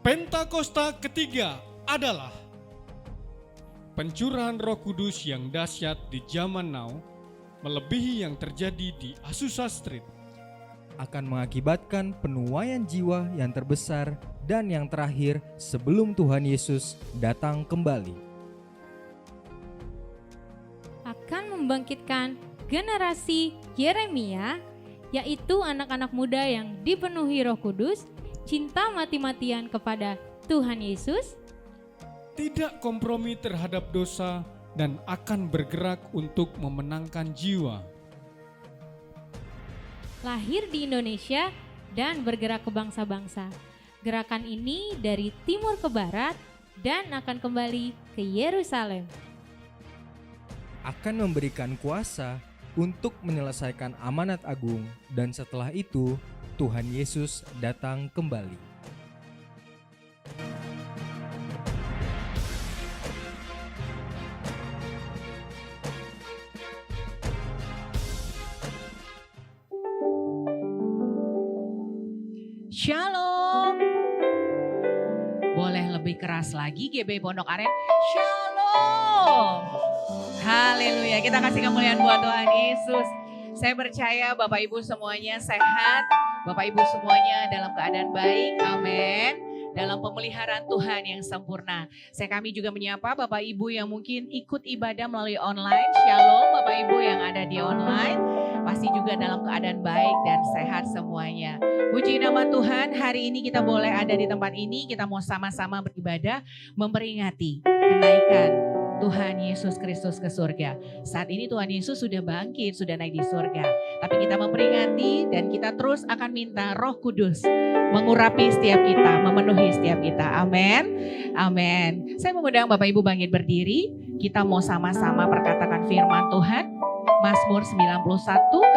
Pentakosta ketiga adalah pencurahan Roh Kudus yang dahsyat di zaman now, melebihi yang terjadi di Azusa Street. Akan mengakibatkan penuaian jiwa yang terbesar dan yang terakhir sebelum Tuhan Yesus datang kembali. Akan membangkitkan generasi Yeremia, yaitu anak-anak muda yang dipenuhi Roh Kudus, cinta mati-matian kepada Tuhan Yesus, Tidak kompromi terhadap dosa dan akan bergerak untuk memenangkan jiwa. lahir di Indonesia dan bergerak ke bangsa-bangsa. Gerakan ini dari timur ke barat dan akan kembali ke Yerusalem. Akan memberikan kuasa untuk menyelesaikan amanat agung, dan setelah itu Tuhan Yesus datang kembali. Shalom. Boleh lebih keras lagi GB Pondok Aren. Shalom. Haleluya. Kita kasih kemuliaan buat Tuhan Yesus. Saya percaya Bapak Ibu semuanya sehat. Bapak Ibu semuanya dalam keadaan baik. Amin. Dalam pemeliharaan Tuhan yang sempurna. Kami juga menyapa Bapak Ibu yang mungkin ikut ibadah melalui online. Shalom Bapak Ibu yang ada di online. Pasti juga dalam keadaan baik dan sehat semuanya. Puji nama Tuhan, hari ini kita boleh ada di tempat ini. Kita mau sama-sama beribadah, memperingati kenaikan Tuhan Yesus Kristus ke surga. Saat ini Tuhan Yesus sudah bangkit, sudah naik di surga. Tapi kita memperingati dan kita terus akan minta Roh Kudus mengurapi setiap kita, memenuhi setiap kita. Amin. Amin. Saya mengundang Bapak Ibu bangkit berdiri. Kita mau sama-sama perkatakan firman Tuhan. Mazmur 91,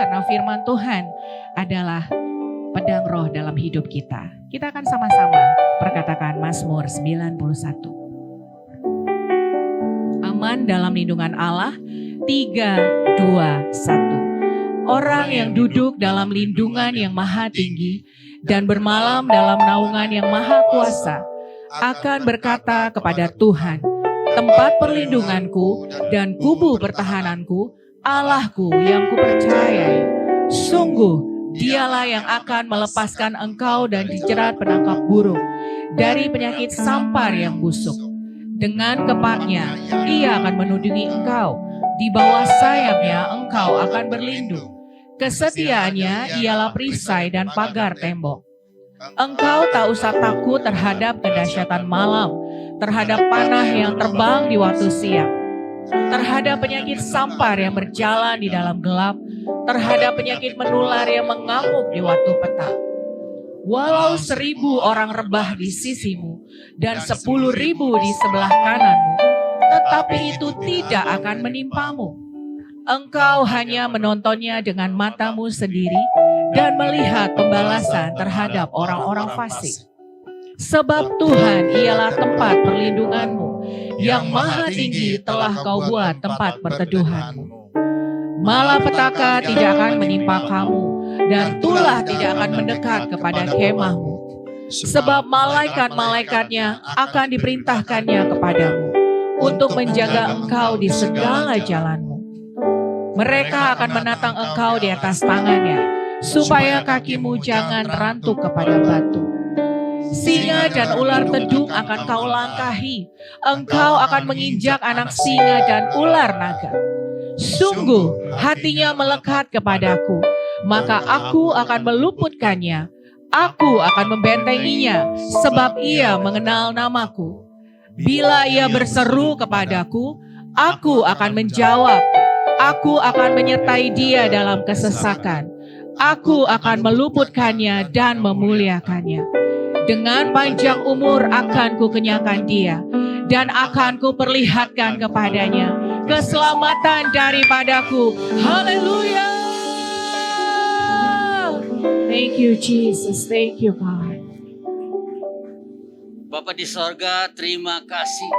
karena firman Tuhan adalah pedang roh dalam hidup kita. Kita akan sama-sama perkatakan Mazmur 91. Aman dalam lindungan Allah. 3, 2, 1. Orang yang duduk dalam lindungan yang maha tinggi dan bermalam dalam naungan yang maha kuasa akan berkata kepada Tuhan, tempat perlindunganku dan kubu pertahananku, Allahku yang kupercayai. Sungguh Dialah yang akan melepaskan engkau dan dijerat penangkap burung dari penyakit sampar yang busuk. Dengan kepaknya ia akan menudungi engkau, di bawah sayapnya engkau akan berlindung. Kesetiaannya ialah perisai dan pagar tembok. Engkau tak usah takut terhadap kedahsyatan malam, terhadap panah yang terbang di waktu siang, terhadap penyakit sampar yang berjalan di dalam gelap, terhadap penyakit menular yang mengamuk di waktu petang. Walau 1.000 orang rebah di sisimu dan 10.000 di sebelah kananmu, tetapi itu tidak akan menimpamu. Engkau hanya menontonnya dengan matamu sendiri dan melihat pembalasan terhadap orang-orang fasik. Sebab Tuhan ialah tempat perlindunganmu, yang maha tinggi telah kau buat tempat perteduhanmu. Malapetaka tidak akan menimpa kamu, dan tulah tidak akan mendekat kepada kemahmu. Sebab malaikat-malaikatnya akan diperintahkannya kepadamu, untuk menjaga engkau di segala jalanmu. Mereka akan menatang engkau di atas tangannya, supaya kakimu jangan rantuk kepada batu. Singa dan ular tedung akan kau langkahi. Engkau akan menginjak anak singa dan ular naga. Sungguh hatinya melekat kepadaku, maka aku akan meluputkannya. Aku akan membentenginya, sebab ia mengenal namaku. Bila ia berseru kepadaku, aku akan menjawab. Aku akan menyertai dia dalam kesesakan. Aku akan meluputkannya dan memuliakannya. Dengan panjang umur akan kukenyangkan dia, dan akan kuperlihatkan kepadanya keselamatan daripadaku. Haleluya. Thank you Jesus, thank you God. Bapa di sorga, terima kasih.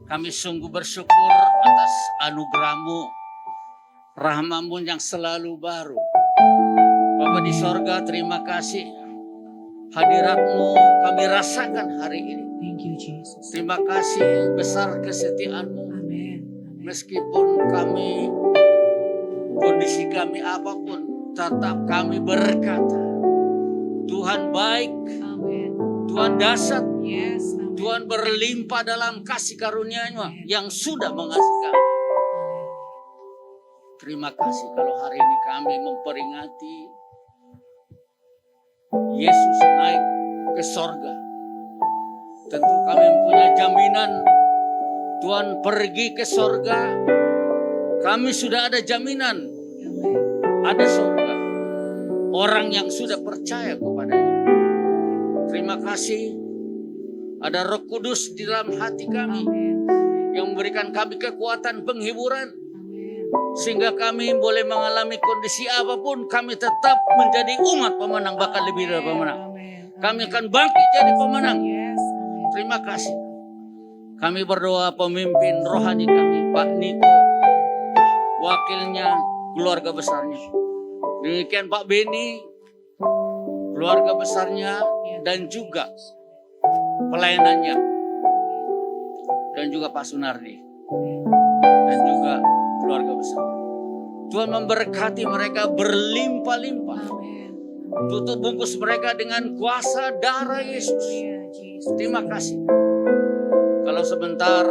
Kami sungguh bersyukur atas anugerah-Mu, rahmat-Mu yang selalu baru. Bapa di sorga, terima kasih. hadirat-Mu kami rasakan hari ini. Thank you, Jesus. Terima kasih besar kesetiaan-Mu. Amin. Meskipun kami, kondisi kami apapun, tetap kami berkata, Tuhan baik, Amin. Tuhan dahsyat, Yes. Amin. Tuhan berlimpah dalam kasih karunia-Nya yang sudah mengasihi kami. Terima kasih kalau hari ini kami memperingati Yesus naik ke sorga. Tentu kami mempunyai jaminan Tuhan pergi ke sorga. Kami sudah ada jaminan ada sorga. Orang yang sudah percaya kepadanya. Terima kasih ada Roh Kudus di dalam hati kami yang memberikan kami kekuatan penghiburan. Sehingga kami boleh mengalami kondisi apapun, kami tetap menjadi umat pemenang, bahkan lebih dari pemenang. Kami akan bangkit jadi pemenang. Terima kasih. Kami berdoa pemimpin rohani kami, Pak Niko, wakilnya, keluarga besarnya. Demikian Pak Beni, keluarga besarnya, dan juga pelayanannya. Dan juga Pak Sunardi. Dan juga keluarga besar. Tuhan memberkati mereka berlimpah-limpah. Tutup bungkus mereka dengan kuasa darah Yesus. Terima kasih. Kalau sebentar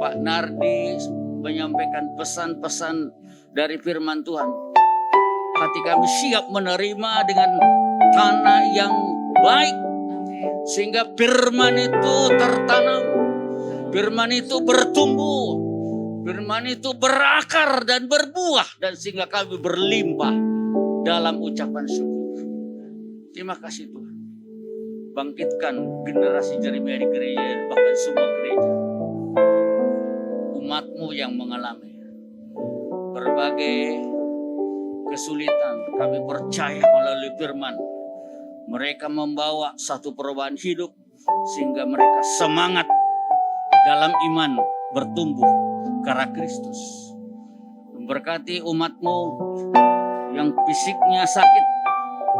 Pak Nardi menyampaikan pesan-pesan dari firman Tuhan, hati kami siap menerima dengan tanah yang baik, sehingga firman itu tertanam, firman itu bertumbuh, firman itu berakar dan berbuah, dan sehingga kami berlimpah dalam ucapan syukur. Terima kasih Tuhan. Bangkitkan generasi Jeremia di gereja, bahkan semua gereja. Umat-Mu yang mengalami berbagai kesulitan, kami percaya melalui firman mereka membawa satu perubahan hidup, sehingga mereka semangat dalam iman bertumbuh ke arah Kristus. Memberkati umat-Mu yang fisiknya sakit,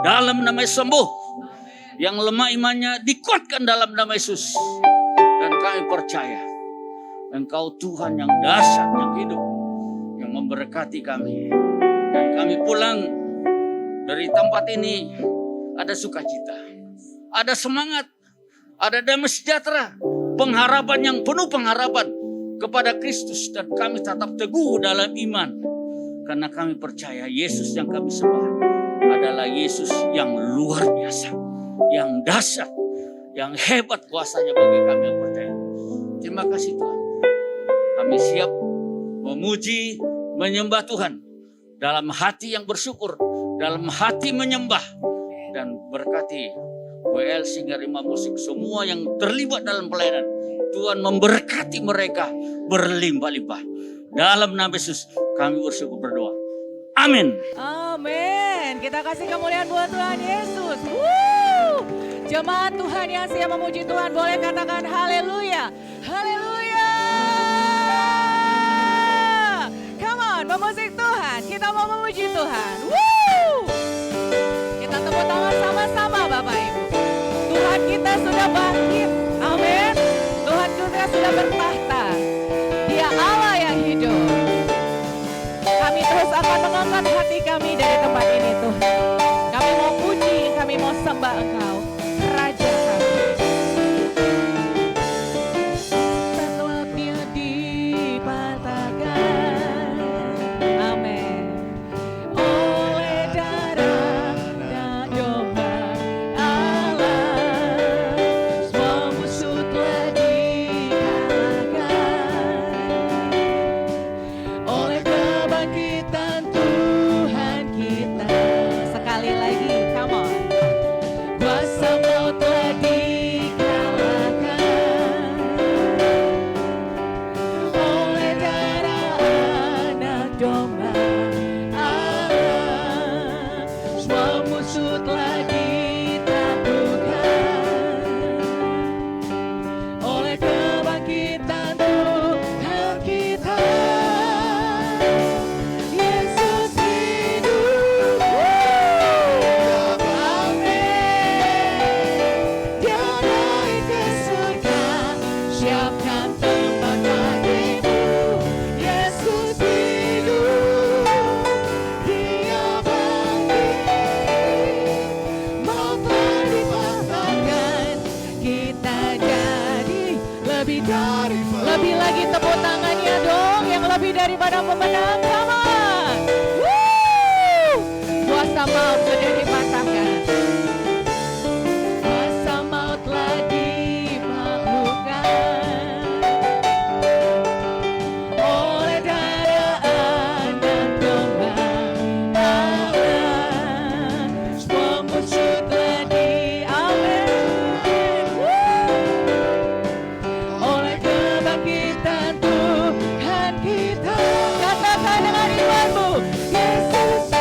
dalam nama Yesus sembuh. Yang lemah imannya dikuatkan dalam nama Yesus. Dan kami percaya Engkau Tuhan yang dahsyat, yang hidup, yang memberkati kami. Dan kami pulang dari tempat ini ada sukacita, ada semangat, ada damai sejahtera, pengharapan yang penuh pengharapan kepada Kristus. Dan kami tetap teguh dalam iman, karena kami percaya Yesus yang kami sembah adalah Yesus yang luar biasa, yang dahsyat, yang hebat kuasanya bagi kami yang percaya. Terima kasih Tuhan. Kami siap memuji, menyembah Tuhan dalam hati yang bersyukur, dalam hati menyembah. Dan berkati WL Singer Rima Musik, semua yang terlibat dalam pelayanan, Tuhan memberkati mereka berlimpah-limpah. Dalam nama Yesus kami bersyukur berdoa. Amin. Amin. Kita kasih kemuliaan buat Tuhan Yesus. Woo! Jemaat Tuhan yang siap memuji Tuhan boleh katakan haleluya. Haleluya. Come on, memusik Tuhan. Kita mau memuji Tuhan. Woo! Kita tepuk tangan sama-sama Bapak Ibu. Tuhan kita sudah bangkit. Amin. Tuhan kita sudah bertahta. Dia Allah yang hidup. Kami terus akan mengangkat hati kami dari tempat ini Tuhan. Kami mau puji, kami mau sembah Engkau, Raja kami. Sebabnya dipatahkan, amin, oleh darah dan doa Allah, semua musuh telah dikalahkan oleh kebangkitan Tuhan kita. Sekali lagi, come on. Kuasa lagi tepuk tangannya dong yang lebih daripada pemenang. Come on. Woo! Kuasa maut sudah dipatahkan. Kuasa maut telah dimaklumkan oleh darah anak domba Allah. Semua musuh telah diamen. Oleh kebangkitan Tuhan kita. Katakan dengan imanmu, Yesus.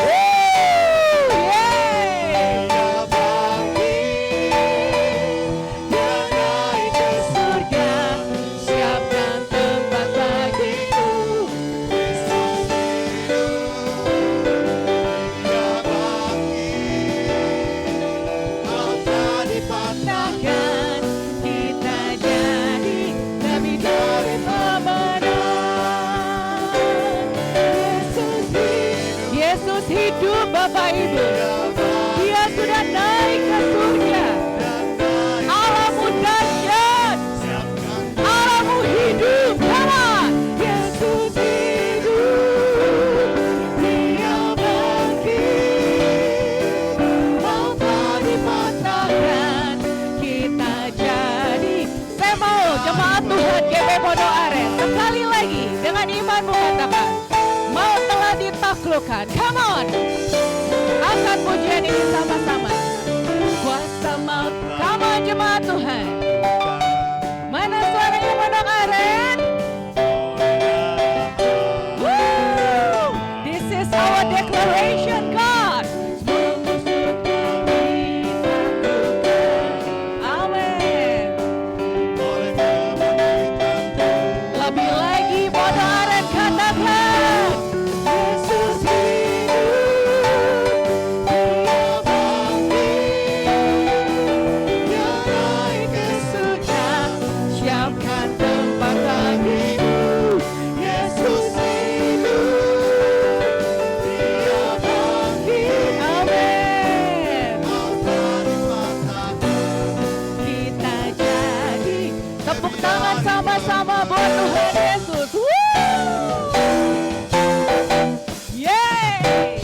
Yesus hidup Bapak Ibu. Dia sudah naik ke surga. Allahmu dahsyat. Allahmu hidup. Come on. Yesus hidup. Dia bangkit. Maut telah dipatahkan. Kita jadi. Saya mau jemaat Tuhan GP Pondok Aren. Sekali lagi dengan imanmu katakan. Maut telah ditaklukkan. Come on. Angkat pujian ini sama-sama. Kuasa maut. Come on jemaat Tuhan. Mana suaranya Pondok Aren? Woo! This is our declaration, God. Semua musuh kami taklukkan. Amin. Lebih lagi Pondok Aren katakan. Yesus hidup, Dia bangkit, Dia naik ke surga, siapkan tempat bagimu. Yesus hidup, Dia bangkit, amin. Kita jadi. Tepuk tangan sama-sama buat Tuhan Yesus. Woo! Yeay!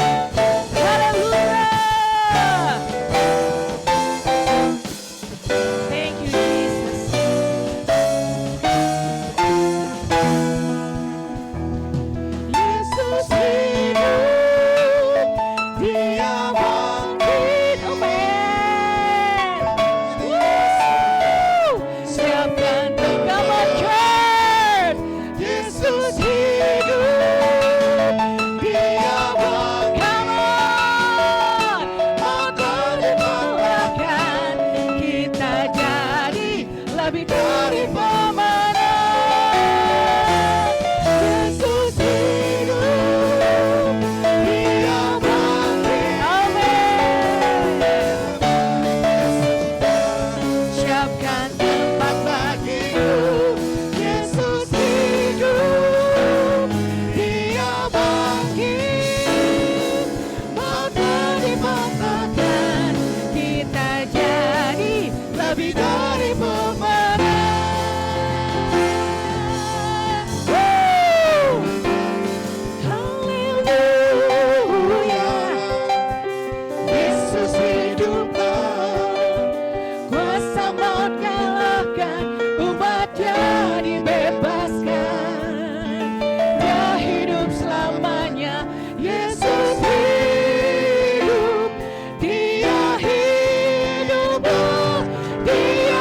Haleluya! Thank you, Jesus. Yesus hidup, Dia bangkit, amin. Woo! Siapkan tempat church. Yesus hidup, Dia bangkit. Come on. Maut telah dikalahkan. Kita jadi lebih dari pemenang. Yesus hidup, Dia bangkit. Amin. Siapkan tempat bagimu. Yesus hidup, Dia bangkit. Maut telah dipatahkan. Kita jadi lebih dari pemenang. Woo! Haleluya. Yesus hiduplah. Kuasa maut kalahkan, umatnya dibebaskan. Dia hidup selamanya. Yesus hidup, Dia hidup, Dia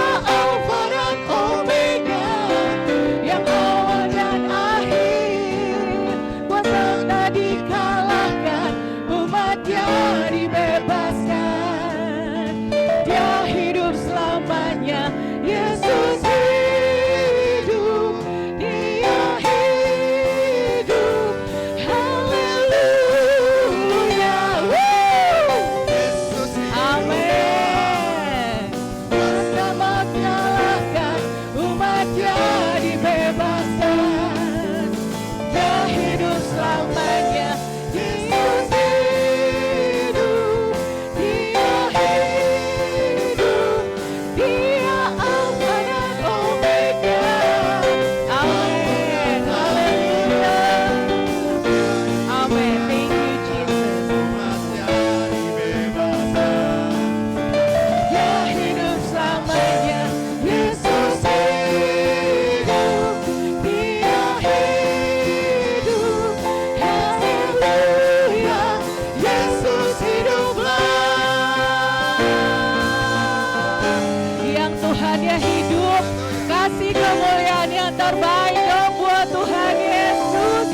terbaik dong buat Tuhan Yesus.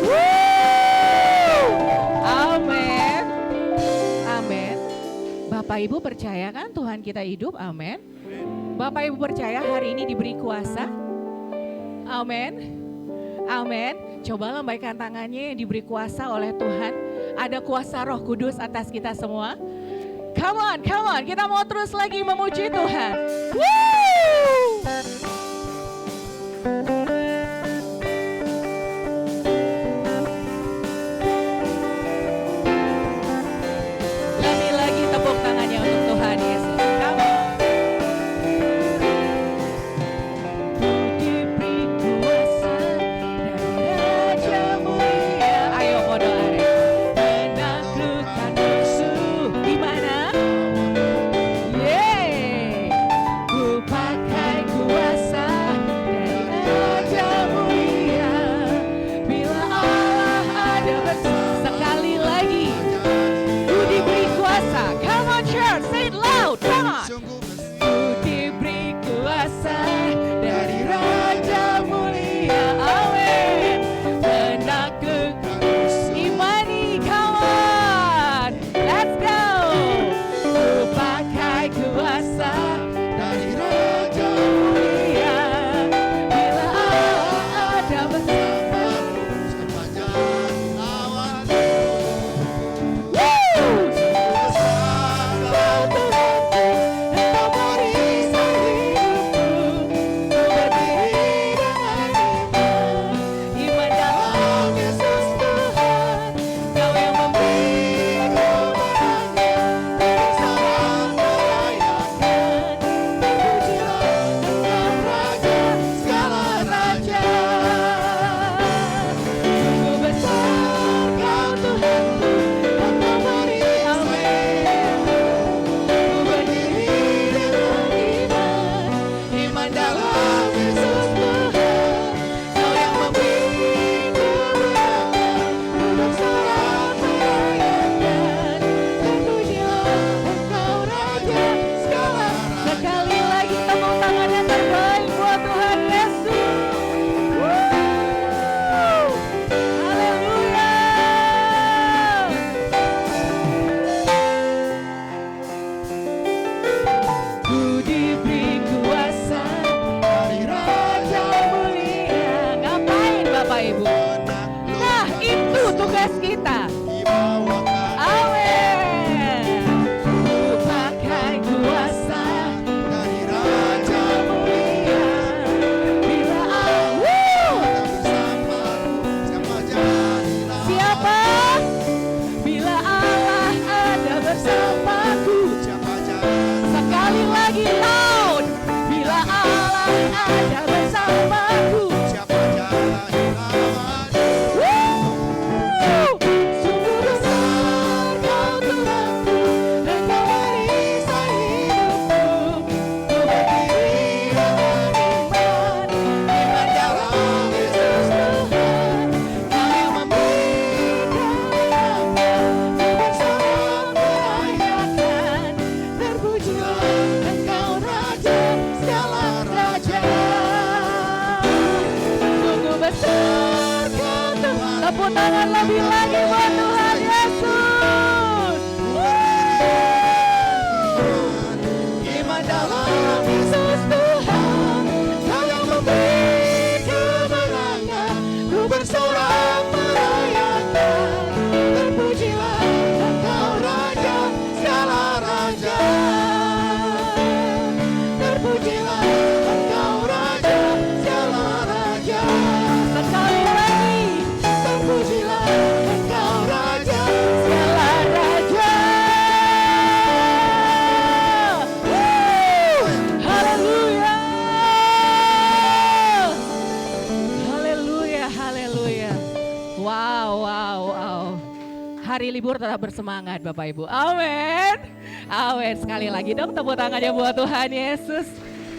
Woo! Amin. Amin. Bapak Ibu percaya kan Tuhan kita hidup? Amin. Bapak Ibu percaya hari ini diberi kuasa? Amin. Amin. Coba lambaikan tangannya yang diberi kuasa oleh Tuhan. Ada kuasa Roh Kudus atas kita semua. Come on, come on. Kita mau terus lagi memuji Tuhan. Woo! Lebih lagi tepuk tangannya untuk Tuhan Yesus. Come on. Diberi kuasa dari Raja Mulia. Ayo berdoa. Menaklukkan musuh. Di mana? Yeay. Ku pakai kuasa dari Raja Mulia. Bila Allah ada bersama. Sekali lagi. Ku diberi kuasa. Come on church, say it loud. Come on. Ku diberi kuasa dari Raja Mulia. Amin. Menaklukkan imani. Come on. Let's go. Ku pakai kuasa dari Raja Mulia. Bila Allah ada bersamaku sepanjang awan. Woo! Kau Tuhanku, Engkau perisai hidupku. Ku berdiri dengan iman dalam Yesus Tuhan. Kau yang memberi kemenangan, bersama merayakan. Terpujilah Engkau Raja segala raja. Sungguh besar Kau Tuhanku, Engkau beri amin. Ku berdiri dengan iman dalam Yesus Tuhan. Kau yang memberi kemenangan, ku bersorak merayakan. Terpujilah Engkau Raja segala. Sekali lagi tepuk tangan yang terbaik buat Tuhan Yesus. Woo! Haleluya. Ku diberi kuasa dari Raja Mulia. Ngapain Bapak Ibu? Nah itu tugas kita. Amin. Ku pakai kuasa dari Raja Mulia. Bila siapa? Bila Allah ada bersamaku. Sekali lagi loud. Bila Allah ada bersamaku. Woo! Sungguh besar Kau Tuhanku, Engkau perisai hidupku. Ku berdiri dengan iman dalam Yesus Tuhan. Kau yang memberi kemenangan, ku bersorak merayakan. Terpujilah Engkau Raja segala raja. Sungguh besar Kau Tuhan. Tepuk tangan lebih lagi buat Tuhan Yesus. Iman dalam Yesus Tuhan. Kau yang memberi kemenangan, ku bersorak merayakan. Terpujilah Engkau Raja segala raja. Terpujilah Engkau Raja segala raja. Sekali lagi. Terpujilah Engkau Raja segala raja. Woo! Haleluya. Haleluya, haleluya. Wow, wow, wow. Hari libur tetap bersemangat Bapak Ibu. Amin. Amin. Sekali lagi dong tepuk tangannya buat Tuhan Yesus.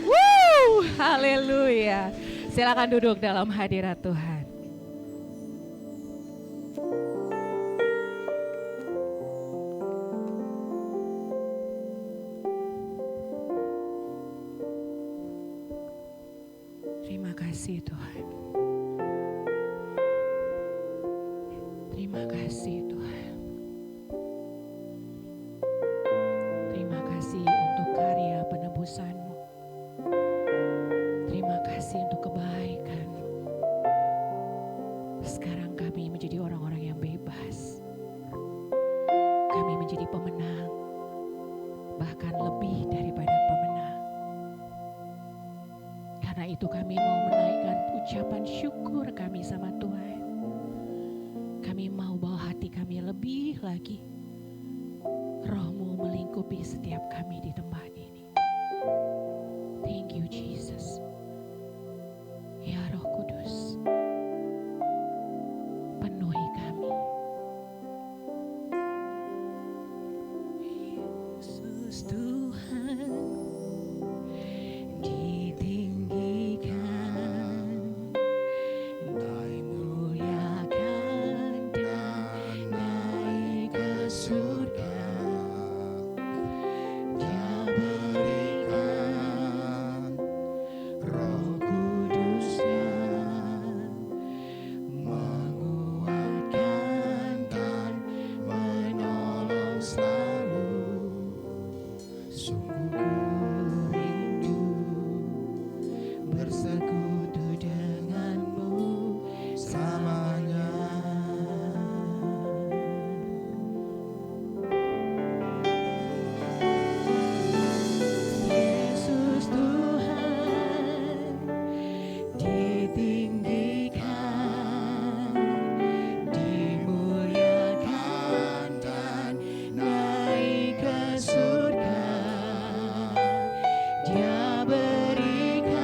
Woo! Haleluya. Silakan duduk dalam hadirat Tuhan. Terima kasih. kasih Tuhan. Terima kasih Tuhan. Terima kasih untuk karya penebusan-Mu. Terima kasih untuk kebaikan. Sekarang kami menjadi orang-orang yang bebas. Kami menjadi pemenang, bahkan lebih daripada pemenang. Karena itu kami mau menaikkan ucapan syukur kami sama Tuhan. Kami mau bawa hati kami lebih lagi. Roh-Mu melingkupi setiap kami di tempat ini. Thank you Jesus. Ya Roh Kudus, penuhi kami. Yesus Tuhan ditinggikan, dimuliakan dan naik ke surga. Dia berikan Roh Kudus-Nya, menguatkan dan menolong selalu. Sungguh ku rindu bersekutu denganmu selamanya. Yesus Tuhan ditinggikan, dimuliakan dan naik ke surga. Dia berikan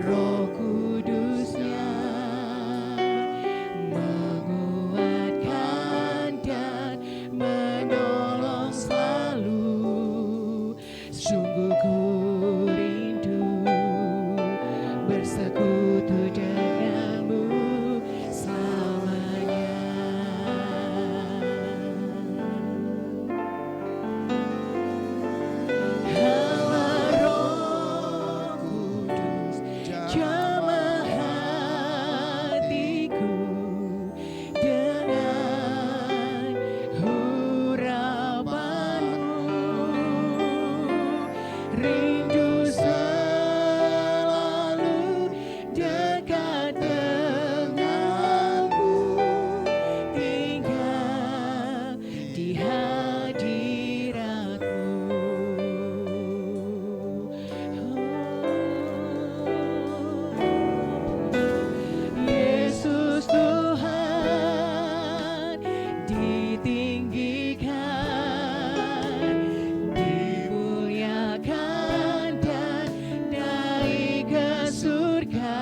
Roh Kudus-Nya, menguatkan dan menolong selalu. Sungguh ku rindu bersekutu denganmu selamanya. Allah Roh Kudus, jamah hatiku dengan urapan-Mu. Rindu selalu dekat denganmu, tinggal di hadirat-Mu. Yesus Tuhan ditinggikan, dimuliakan dan naik ke surga.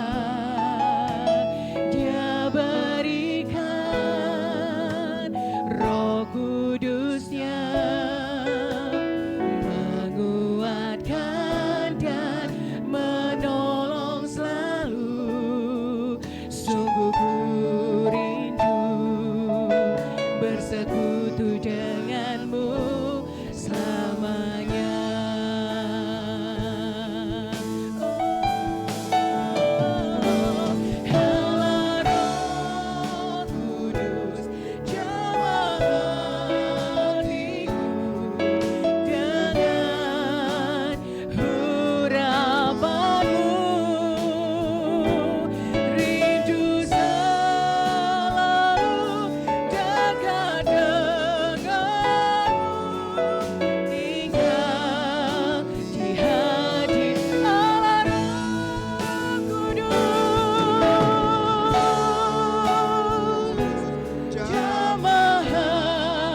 Dia berikan Roh Kudus-Nya, menguatkan dan menolong selalu. Sungguh ku rindu bersekutu denganmu selamanya. Allah Roh Kudus, jamah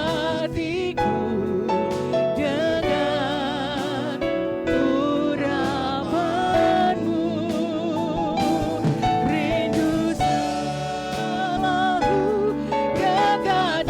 hatiku dengan urapan-Mu. Rindu selalu dekat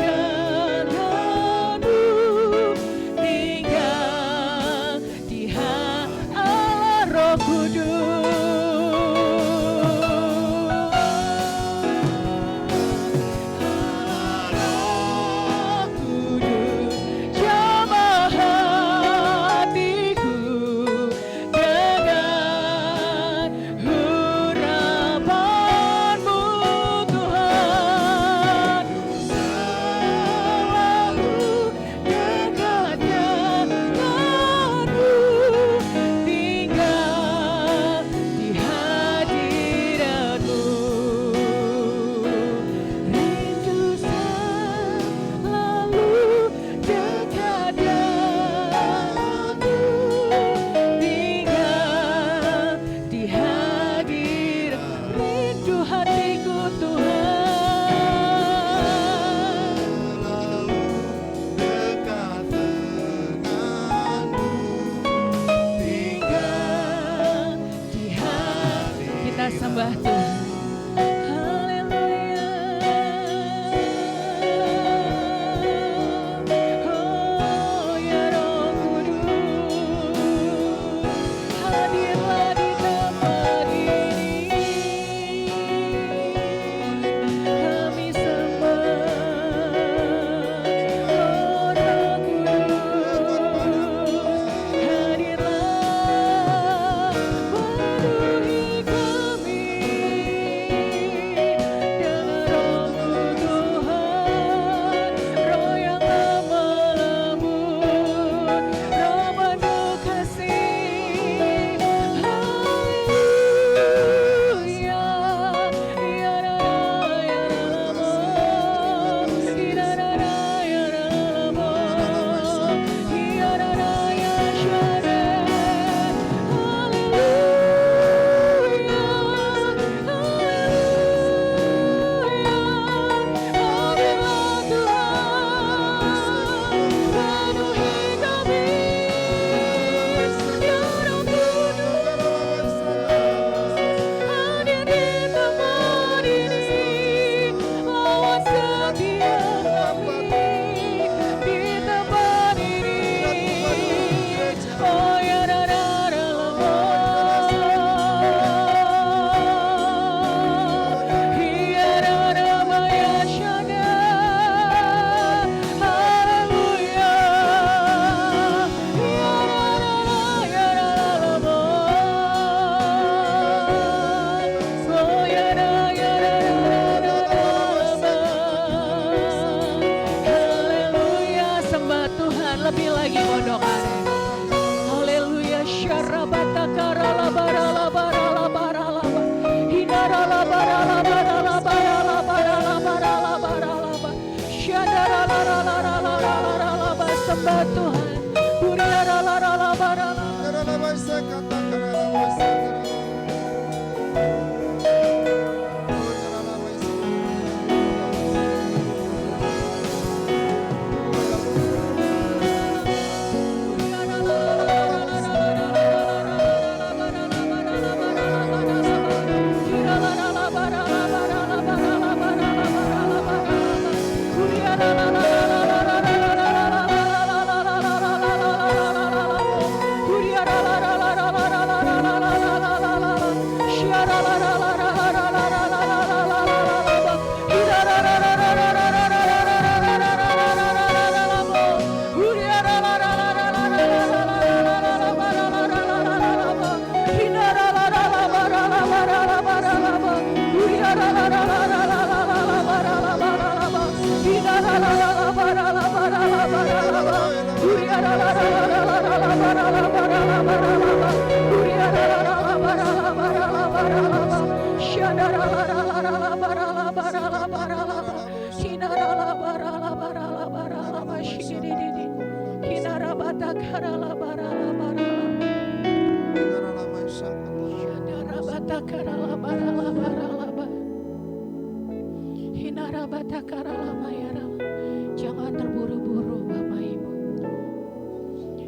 Jangan terburu-buru Bapak Ibu.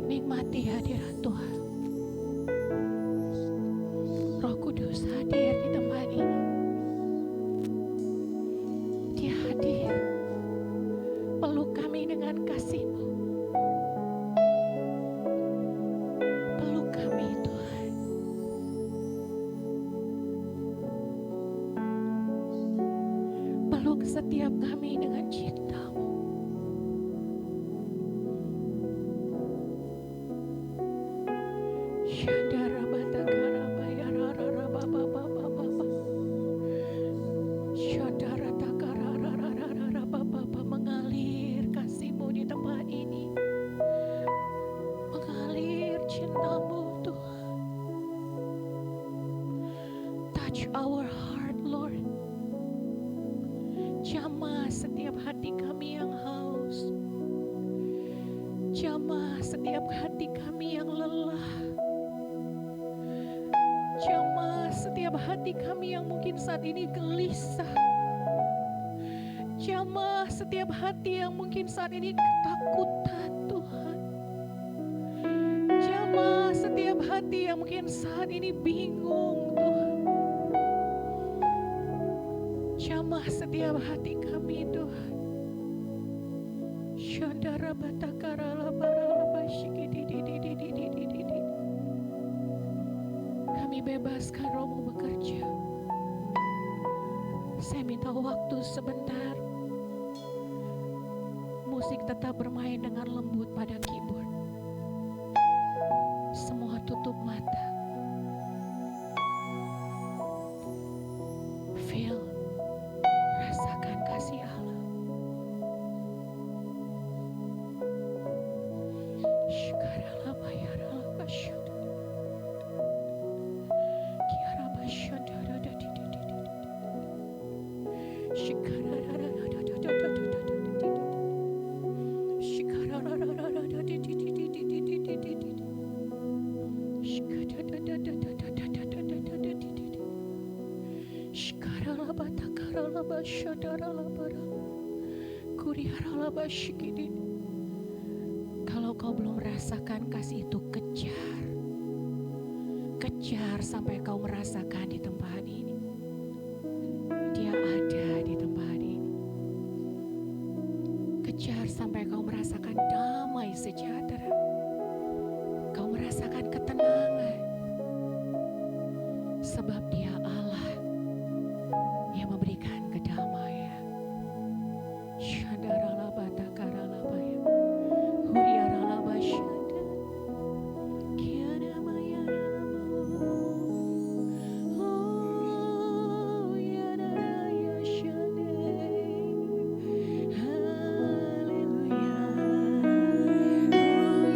Nikmati hadirat Tuhan. Roh Kudus hadir di tempat ini. Dia hadir. Peluk kami dengan kasih-Mu. Peluk kami Tuhan. Peluk setiap kami dengan cinta-Mu. Syadara batakara bayara rara baba baba. Syadara takara rara baba, mengalir kasih-Mu di tempat ini. Mengalir cinta-Mu Tuhan. Touch our heart Lord. Jamah setiap hati kami yang haus. Jamah setiap hati kami yang lelah. Jamah setiap hati kami yang mungkin saat ini gelisah. Jamah setiap hati yang mungkin saat ini ketakutan Tuhan. Jamah setiap hati yang mungkin saat ini bingung Tuhan. Jamah setiap hati kami Tuhan. Syandara batakara labara basyikidididididididididid. Kami bebaskan Roh-Mu bekerja. Saya minta waktu sebentar. Musik tetap bermain dengan lembut pada keyboard. Semua tutup mata. Feel, rasakan kasih Allah. Shkarala bayara basyada. Kiara basyada da da di di di di. Shkarara da da da da da da da da di. Shkarara da da da da di di di di di di di di di. Shkada da da da da da da da da da da di di. Shkarala batakara basyada la bara. Kuriara basyikidi. Kalau kau belum merasakan kasih itu, kejar. Kejar sampai kau merasakan di tempat ini. Dia ada di tempat ini. Kejar sampai kau merasakan damai sejahtera. Kau merasakan ketenangan. Sebab Dia Allah yang memberikan kedamaian. Syadara labata karala baya. Huriara laba syada. Kiana maya namamu. Oh yana ya syada. Haleluya. Oh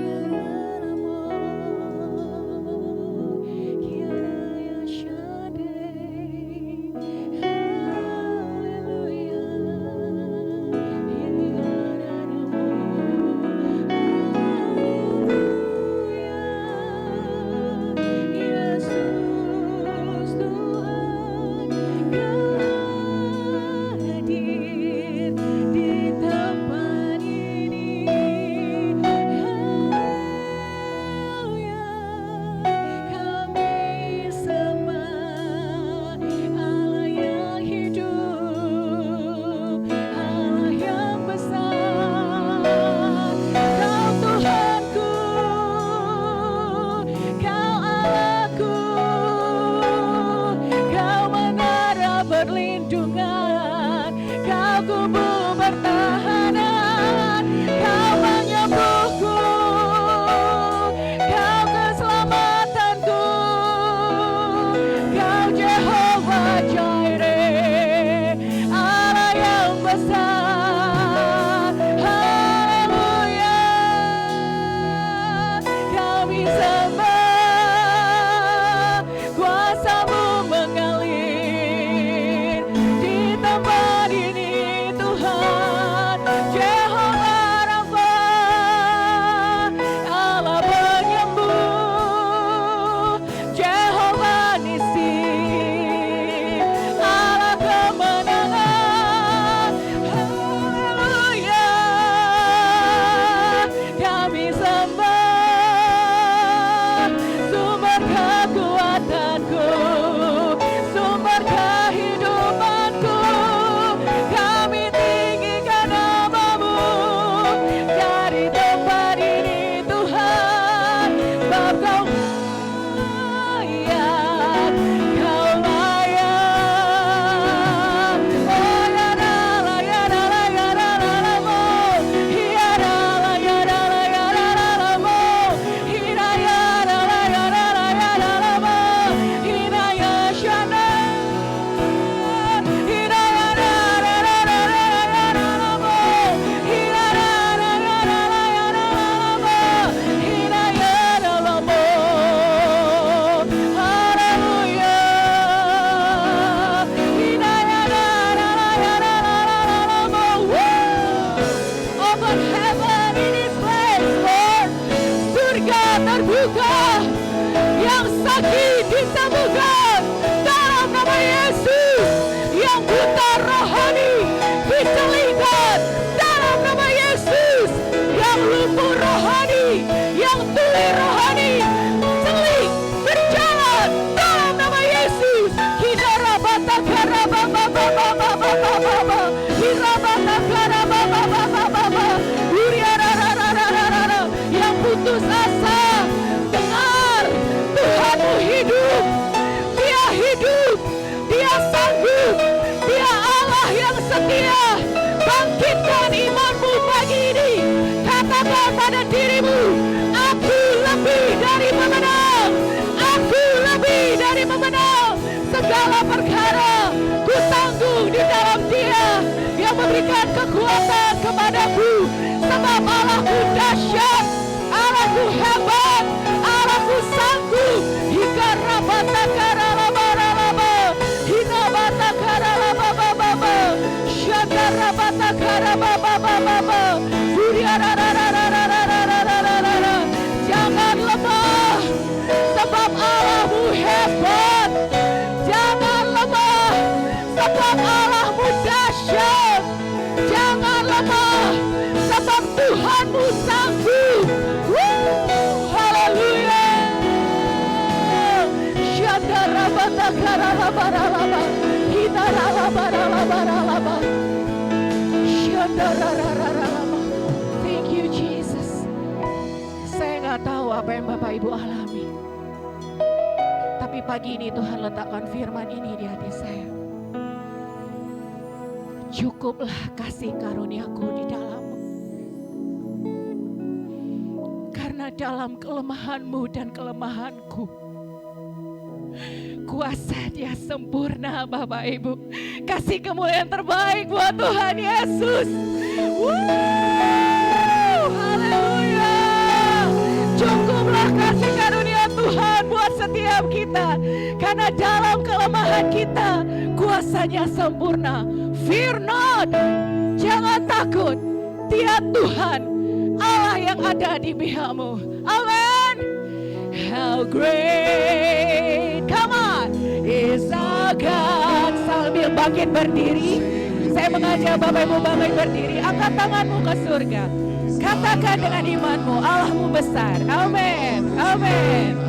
kami sembah, kuasa-Mu mengalir di tempat ini Tuhan. Jehovah Rafa, Allah penyembuh, Jehovah Nisi, Allah kemenangan. Haleluya, kami sembah sumber kekuatanku, sumber kehidupanku. Kami tinggikan nama-Mu dari tempat ini Tuhan, sebab Kau layak, Kau layak. Oh ya la ya la la ya la la la mo, ya la la ya la la ya la la la mo, hina ya la la ya la la ya la la mo, hina ya shana, hina ya la la la la la ya la la mo, hina la la ya la la ya la la mo, hina ya la la mo. Haleluya. Hina ya la la la ya la la la la mo. Open heaven in this place, Lord. Surga terbuka, yang sakit disembuhkan dalam nama Yesus, yang buta rohani dipulihkan dalam nama Yesus, yang lumpuh rohani, yang tuli rohani celik berjalan dalam nama Yesus. Hidarabata karababa baba baba baba, hirabata karababa baba baba, uriarararararara, yang putus asa, dengar Tuhanmu hidup, Dia hidup, Dia sanggup, Dia Allah yang setia. Bangkitkan imanmu pagi ini, katakan pada dirimu, aku lebih dari pemenang, aku lebih dari pemenang. Segala perkara ku tanggung di dalam Dia yang memberikan kekuatan kepadaku, sebab Allahku dahsyat, Allahku hebat, Allahku sanggup. Hikarabata karalabaralaba, hinabata karalabababa, syakarabata karabababa, duriarararararararararara. Jangan lemah, sebab Allahmu hebat. Jangan lemah, sebab Allahmu dahsyat. Jangan lemah, sebab Tuhanmu sanggup. Haleluya. Syakarabata karalabaralaba, hinaralabaralabaralaba, syakarararararaba. Thank you Jesus. Saya nggak tahu apa yang Bapak Ibu alami, tapi pagi ini Tuhan letakkan firman ini di hati saya. Cukuplah kasih karuniaku di dalammu, karena dalam kelemahanmu dan kelemahanku, kuasa Dia sempurna. Bapak Ibu, kasih kemuliaan terbaik buat Tuhan Yesus. Haleluya. Cukuplah kasih karunia Tuhan buat setiap kita, karena dalam kelemahan kita kuasanya sempurna. Fear not, jangan takut, Dia Tuhan Allah yang ada di pihakmu. Amin. How great, come on, is our God. Sambil bangkit berdiri, saya mengajak Bapak Ibu bangkit berdiri. Angkat tanganmu ke surga, katakan dengan imanmu, Allahmu besar. Amin, amin.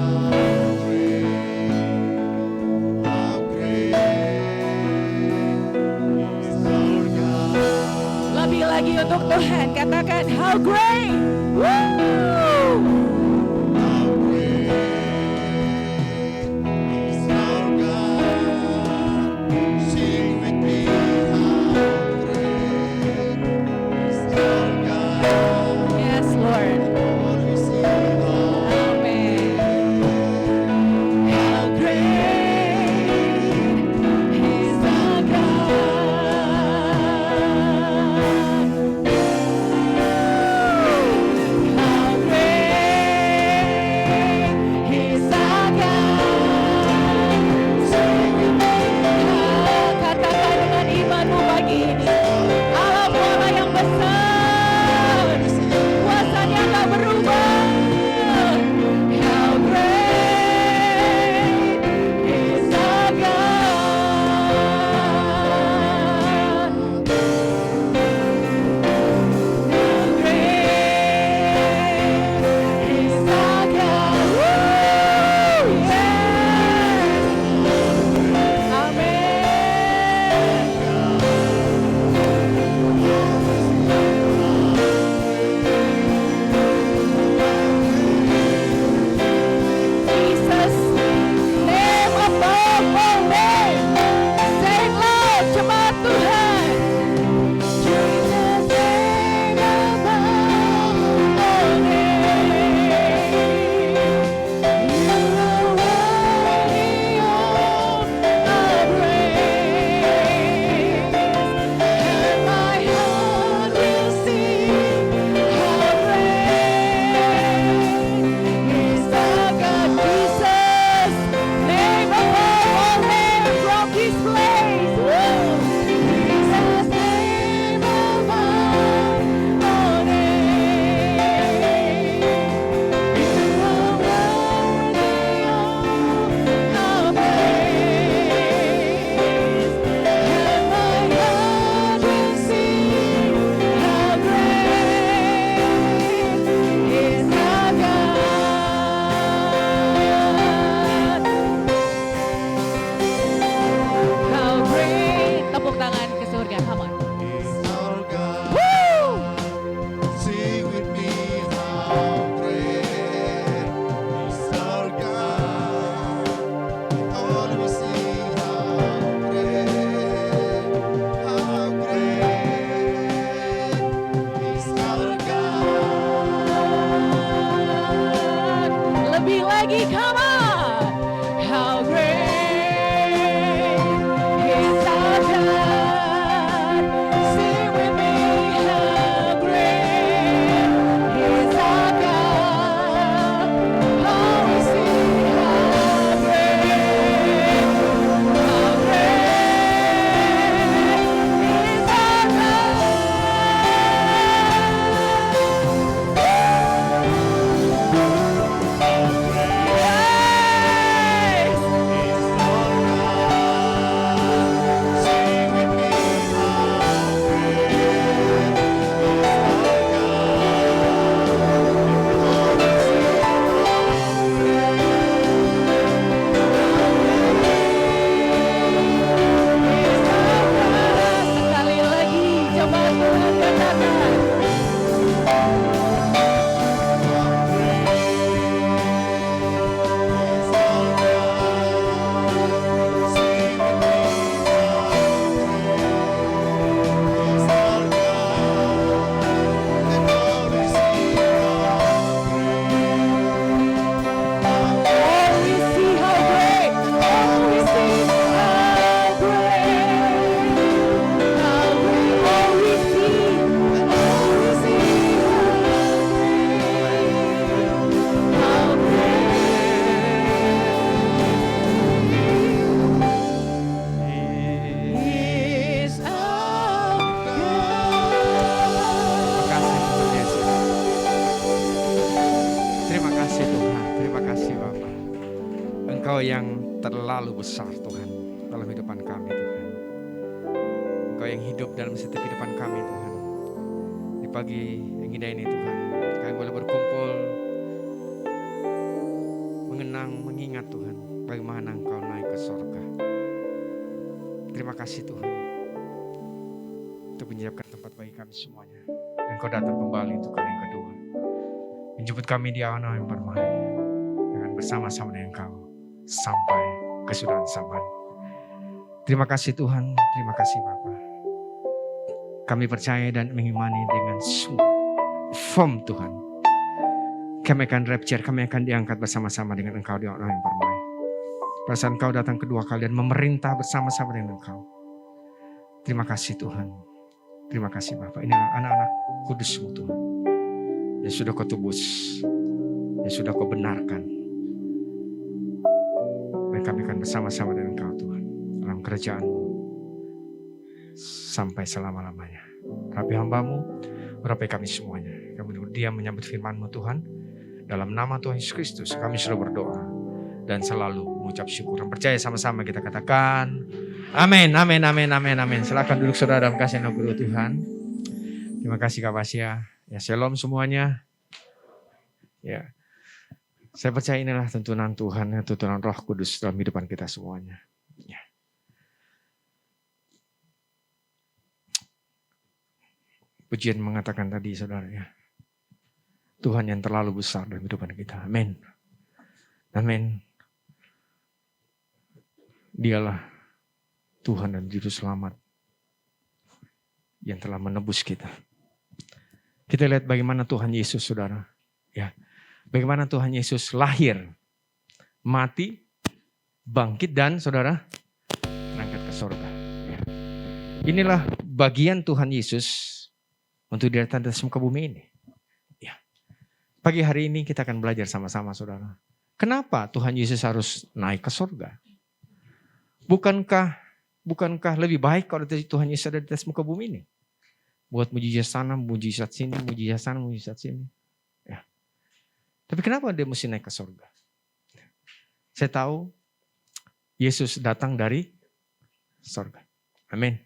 Lebih lagi untuk Tuhan, katakan how great. Woo! Yes, Lord. Amen. How great is our God. How great lagi, come on. How great is our God. Sing with me, how great is our God. Oh, we sing, how great is our Sekali lagi, coba Tuhan katakan. Oh, we see how great. Oh, we see how great. How great. Oh, we see. Oh, we see how great is our Terima kasih Tuhan, terima kasih Bapa. Engkau yang terlalu besar Tuhan dalam kehidupan kami Tuhan. Engkau yang hidup dalam setiap kehidupan kami Tuhan. Di pagi yang indah ini Tuhan, kami boleh berkumpul, mengenang, mengingat Tuhan, bagaimana Engkau naik ke surga. Terima kasih Tuhan untuk menyiapkan tempat bagi kami semuanya. Dan Engkau datang kembali untuk kali yang kedua. Menjemput kami di awan yang bermahaya, dengan bersama-sama dengan Engkau sampai kesudahan zaman. Terima kasih Tuhan, terima kasih Bapa. Kami percaya dan mengimani dengan sungguh firm Tuhan. Kami akan rapture, kami akan diangkat bersama-sama dengan Engkau di awan yang bermahaya. Pada saat Engkau datang kedua kali dan memerintah bersama-sama dengan Engkau. Terima kasih Tuhan, terima kasih Bapa. Inilah anak-anak kudus-Mu Tuhan, yang sudah Kau tebus, yang sudah Kau benarkan. Dan kami akan bersama-sama dengan Kau Tuhan dalam kerajaan-Mu sampai selama-lamanya. Rapi hamba-Mu, rapi kami semuanya. Kami berdiam menyambut firman-Mu Tuhan. Dalam nama Tuhan Yesus Kristus kami sudah berdoa dan selalu mengucap syukur. Dan percaya sama-sama kita katakan amin, amin, amin, amin, amin. Silakan duduk saudara dalam kasih dan berdoa Tuhan. Terima kasih Kak Pasya. Ya, shalom semuanya. Ya, saya percaya inilah tuntunan Tuhan, tuntunan Roh Kudus dalam kehidupan kita semuanya. Ya. Pujian mengatakan tadi saudara ya, Tuhan yang terlalu besar dalam kehidupan kita. Amin. Amin. Dialah Tuhan dan Juru Selamat yang telah menebus kita. Kita lihat bagaimana Tuhan Yesus saudara. Ya, bagaimana Tuhan Yesus lahir, mati, bangkit dan saudara berangkat ke surga. Ya. Inilah bagian Tuhan Yesus untuk datang atas muka bumi ini. Ya. Pagi hari ini kita akan belajar sama-sama saudara. Kenapa Tuhan Yesus harus naik ke surga? Bukankah lebih baik kalau Tuhan Yesus ada di atas muka bumi ini? Buat mujizat sana, mujizat sini, mujizat sana, mujizat sini. Ya. Tapi kenapa dia mesti naik ke surga? Saya tahu Yesus datang dari surga. Amin.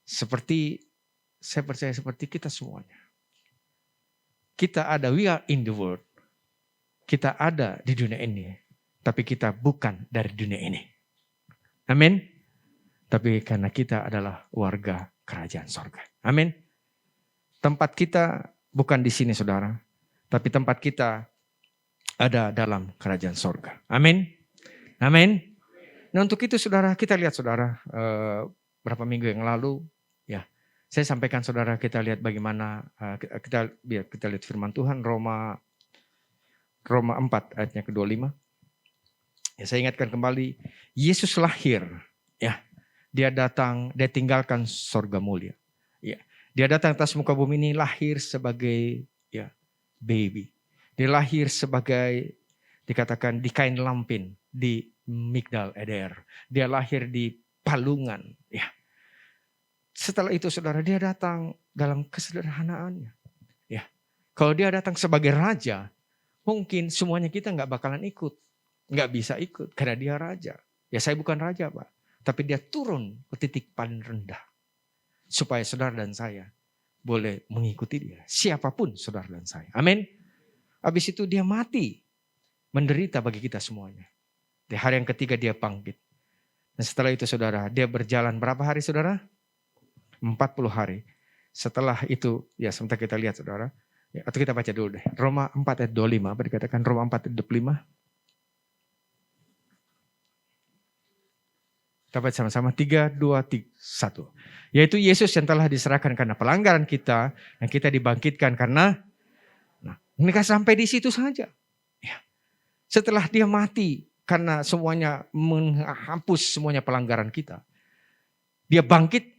Saya percaya seperti kita semuanya. Kita ada, we are in the world. Kita ada di dunia ini. Tapi kita bukan dari dunia ini. Amin. Tapi karena kita adalah warga kerajaan surga. Amin. Tempat kita bukan di sini saudara. Tapi tempat kita ada dalam kerajaan surga. Amin. Amin. Nah untuk itu saudara, kita lihat saudara, berapa minggu yang lalu, ya, saya sampaikan saudara kita lihat bagaimana, kita lihat firman Tuhan Roma 4 ayatnya ke-25. Ya, saya ingatkan kembali, Yesus lahir, ya. Dia datang, dia tinggalkan sorga mulia. Ya. Dia datang atas muka bumi ini lahir sebagai ya baby. Dia lahir sebagai dikatakan di kain lampin di Migdal Eder. Dia lahir di palungan, ya. Setelah itu saudara, dia datang dalam kesederhanaannya. Ya. Kalau dia datang sebagai raja, mungkin semuanya kita nggak bakalan ikut. Nggak bisa ikut karena dia raja. Ya saya bukan raja Pak. Tapi dia turun ke titik paling rendah. Supaya saudara dan saya boleh mengikuti dia. Siapapun saudara dan saya. Amin. Habis itu dia mati. Menderita bagi kita semuanya. Di hari yang ketiga dia bangkit. Dan setelah itu saudara, dia berjalan berapa hari saudara? 40 hari. Setelah itu, ya sebentar kita lihat saudara. Ya, atau kita baca dulu deh. Roma 4 ayat 25. Apa dikatakan Roma 4 ayat 25? Kita baca sama-sama 3, 2, 1. Yaitu Yesus yang telah diserahkan karena pelanggaran kita. Dan kita dibangkitkan karena. Nah, mereka sampai di situ saja. Ya. Setelah dia mati. Karena semuanya menghapus semuanya pelanggaran kita. Dia bangkit.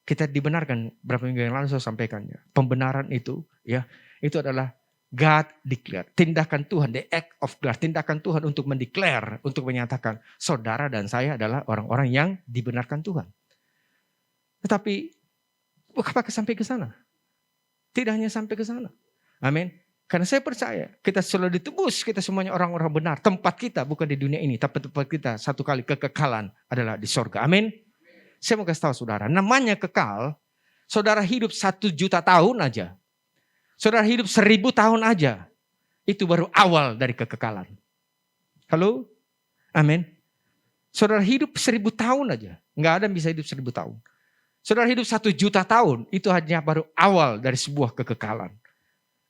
Kita dibenarkan. Berapa minggu yang lalu saya sampaikannya. Pembenaran itu. Ya, itu adalah God declare. Tindakan Tuhan, the act of God. Tindakan Tuhan untuk mendeklar, untuk menyatakan saudara dan saya adalah orang-orang yang dibenarkan Tuhan. Tetapi apakah sampai ke sana? Tidak hanya sampai ke sana. Amin. Karena saya percaya kita selalu ditebus, kita semuanya orang-orang benar. Tempat kita bukan di dunia ini, tapi tempat kita satu kali kekekalan adalah di sorga. Amin. Saya mau kasih tahu saudara, namanya kekal, saudara hidup 1 juta tahun aja. Saudara hidup 1000 tahun aja. Itu baru awal dari kekekalan. Halo? Amin. Saudara hidup 1000 tahun aja. Nggak ada yang bisa hidup 1000 tahun. Saudara hidup 1 juta tahun. Itu hanya baru awal dari sebuah kekekalan.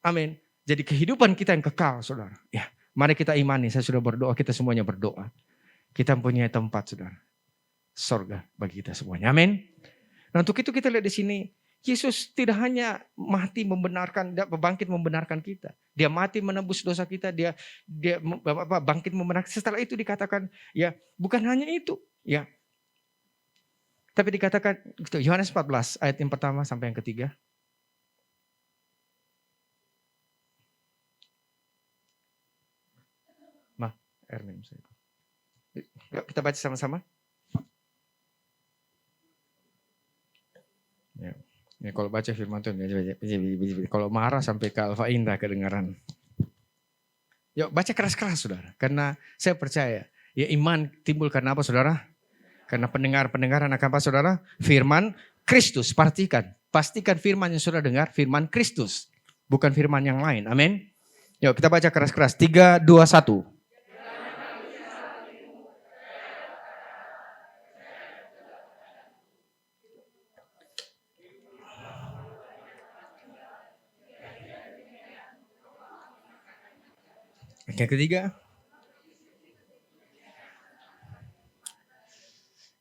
Amin. Jadi kehidupan kita yang kekal saudara. Ya, mari kita imani. Saya sudah berdoa. Kita semuanya berdoa. Kita mempunyai tempat saudara. Sorga bagi kita semuanya. Amin. Nah untuk itu kita lihat di sini. Yesus tidak hanya mati membenarkan, bangkit membenarkan kita. Dia mati menebus dosa kita, dia bangkit membenarkan. Setelah itu dikatakan, ya bukan hanya itu, ya. Tapi dikatakan, Yohanes 14 ayat yang pertama sampai yang ketiga. Ermin. Yuk kita baca sama-sama. Ya. Ya, kalau baca firman Tuhan, kalau marah sampai ke Alfa Indah kedengaran. Yuk baca keras-keras saudara. Karena saya percaya, ya iman timbul karena apa saudara? Karena pendengaran akan apa saudara? Firman Kristus. Pastikan firman yang saudara dengar, firman Kristus. Bukan firman yang lain, amin. Yuk kita baca keras-keras, 3, 2, 1. Yang ketiga,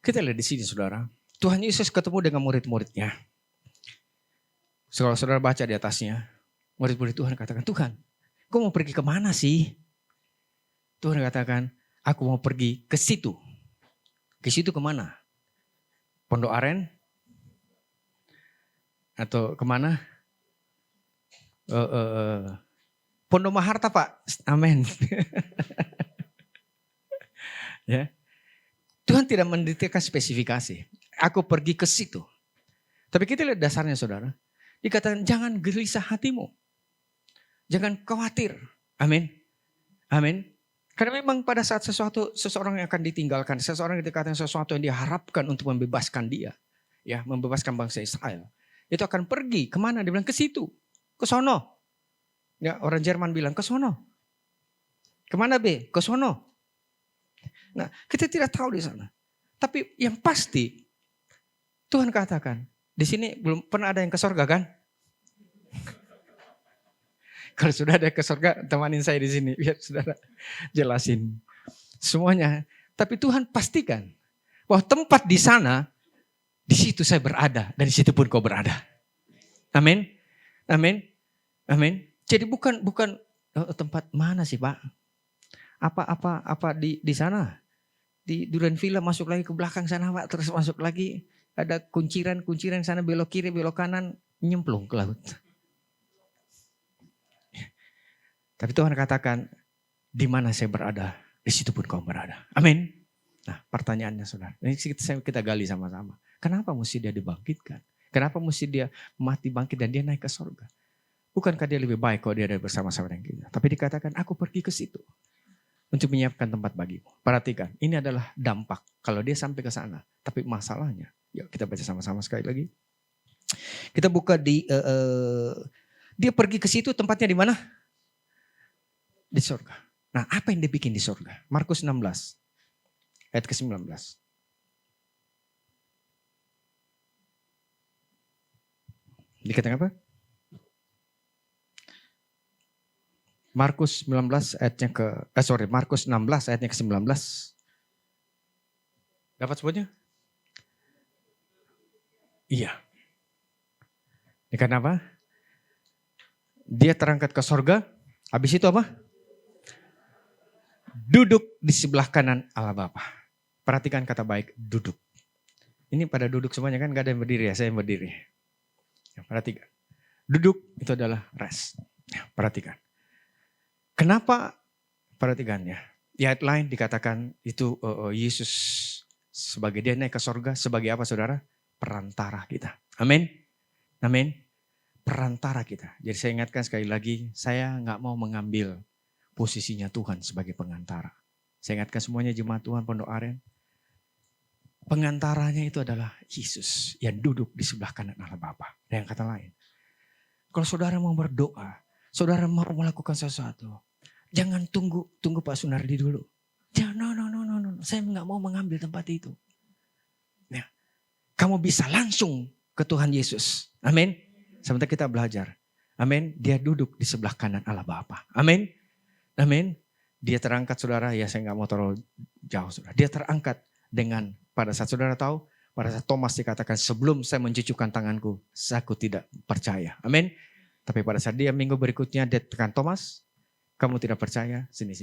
kita lihat di sini saudara, Tuhan Yesus ketemu dengan murid-muridnya. Kalau saudara baca di atasnya, murid-murid Tuhan katakan, Tuhan, kau mau pergi kemana sih? Tuhan katakan, aku mau pergi ke situ. Ke situ kemana? Pondok Aren? Atau kemana? Pondok Maharta Pak, amin. Ya, Tuhan tidak mendetailkan spesifikasi. Aku pergi ke situ. Tapi kita lihat dasarnya saudara. Dikatakan jangan gelisah hatimu. Jangan khawatir. Amin. Amin. Karena memang pada saat seseorang yang akan ditinggalkan. Seseorang yang dikatakan sesuatu yang diharapkan untuk membebaskan dia. Ya, membebaskan bangsa Israel. Itu akan pergi. Kemana? Dia bilang ke situ. Ke sono. Ya, orang Jerman bilang ke sono. Kemana be? Ke sono. Nah, kita tidak tahu di sana. Tapi yang pasti Tuhan katakan, di sini belum pernah ada yang ke sorga kan? Kalau sudah ada ke sorga, temanin saya di sini biar saudara jelasin semuanya. Tapi Tuhan pastikan bahwa tempat di sana, di situ saya berada dan di situ pun kau berada. Amin. Amin. Amin. Jadi bukan tempat mana sih Pak? Apa di sana? Di Duren Villa masuk lagi ke belakang sana Pak, terus masuk lagi ada kunciran sana belok kiri belok kanan nyemplung ke laut. Tapi Tuhan katakan, di mana saya berada, di situ pun kau berada. Amin. Nah, pertanyaannya saudara, ini kita gali sama-sama. Kenapa mesti dia dibangkitkan? Kenapa mesti dia mati bangkit dan dia naik ke surga? Bukankah dia lebih baik kalau dia ada bersama-sama dengan kita? Tapi dikatakan, aku pergi ke situ untuk menyiapkan tempat bagimu. Perhatikan, ini adalah dampak kalau dia sampai ke sana. Tapi masalahnya, yuk kita baca sama-sama sekali lagi. Kita buka di, dia pergi ke situ, tempatnya di mana? Di surga. Nah, apa yang dia bikin di surga? Markus 16, ayat ke-19. Dikatakan apa? Markus 19 ayatnya Markus 16 ayatnya ke-19. Dapat sebutnya? Iya. Ini karena apa? Dia terangkat ke surga, habis itu apa? Duduk di sebelah kanan Allah Bapa. Perhatikan kata baik, duduk. Ini pada duduk semuanya kan, gak ada yang berdiri ya, saya yang berdiri. Ya, perhatikan. Duduk itu adalah rest. Ya, perhatikan. Kenapa? Perhatikan ya. Di ayat lain dikatakan itu Yesus sebagai dia naik ke surga, sebagai apa saudara? Perantara kita. Amin. Amin. Perantara kita. Jadi saya ingatkan sekali lagi, saya gak mau mengambil posisinya Tuhan sebagai pengantara. Saya ingatkan semuanya jemaat Tuhan Pondok Aren. Pengantaranya itu adalah Yesus yang duduk di sebelah kanan Allah Bapa. Dengan kata lain, kalau saudara mau berdoa, saudara mau melakukan sesuatu, jangan tunggu Pak Sunardi dulu. Jangan, no. Saya nggak mau mengambil tempat itu. Nah, kamu bisa langsung ke Tuhan Yesus. Amin. Sebentar kita belajar. Amin. Dia duduk di sebelah kanan Allah Bapa. Amin. Amin. Dia terangkat saudara, ya saya nggak mau terlalu jauh saudara. Dia terangkat dengan pada saat saudara tahu, pada saat Thomas dikatakan sebelum saya mencucukkan tanganku, aku tidak percaya. Amin. Tapi pada saat dia minggu berikutnya dia tekan Thomas, kamu tidak percaya, sini.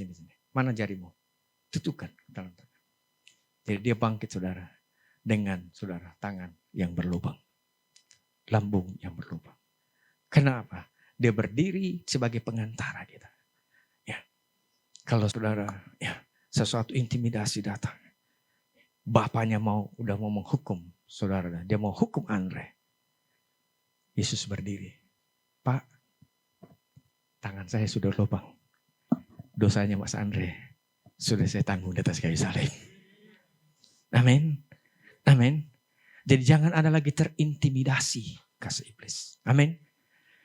Mana jarimu? Tutupkan dalam tangan. Jadi dia bangkit saudara dengan saudara tangan yang berlubang, lambung yang berlubang. Kenapa? Dia berdiri sebagai pengantara kita. Kalau saudara, ya sesuatu intimidasi datang, bapaknya udah mau menghukum saudara, dia mau hukum Andre. Yesus berdiri, Pak, tangan saya sudah lubang, dosanya Mas Andre sudah saya tanggung di atas kayu salib. Amin, amin. Jadi jangan ada lagi terintimidasi kasih iblis. Amin.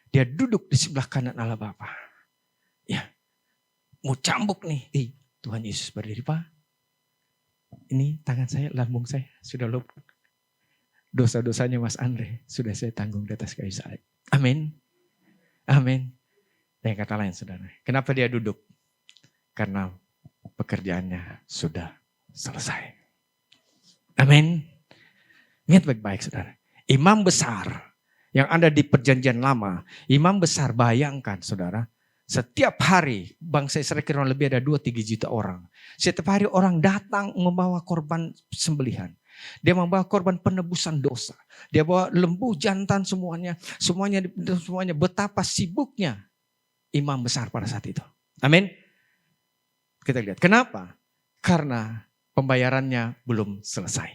Dia duduk di sebelah kanan Allah Bapa. Ya. Mau cambuk nih. Tuhan Yesus berdiri, Pak. Ini tangan saya, lambung saya sudah lubang. Dosa-dosanya Mas Andre sudah saya tanggung di atas kayu salib. Amin. Amin. Dan kata lain saudara. Kenapa dia duduk? Karena pekerjaannya sudah selesai. Amin. Ingat baik-baik saudara. Imam besar yang ada di perjanjian lama. Imam besar, bayangkan saudara. Setiap hari bangsa Israel kira lebih ada 2-3 juta orang. Setiap hari orang datang membawa korban sembelihan. Dia membawa korban penebusan dosa. Dia bawa lembu jantan semuanya betapa sibuknya imam besar pada saat itu. Amin. Kita lihat. Kenapa? Karena pembayarannya belum selesai.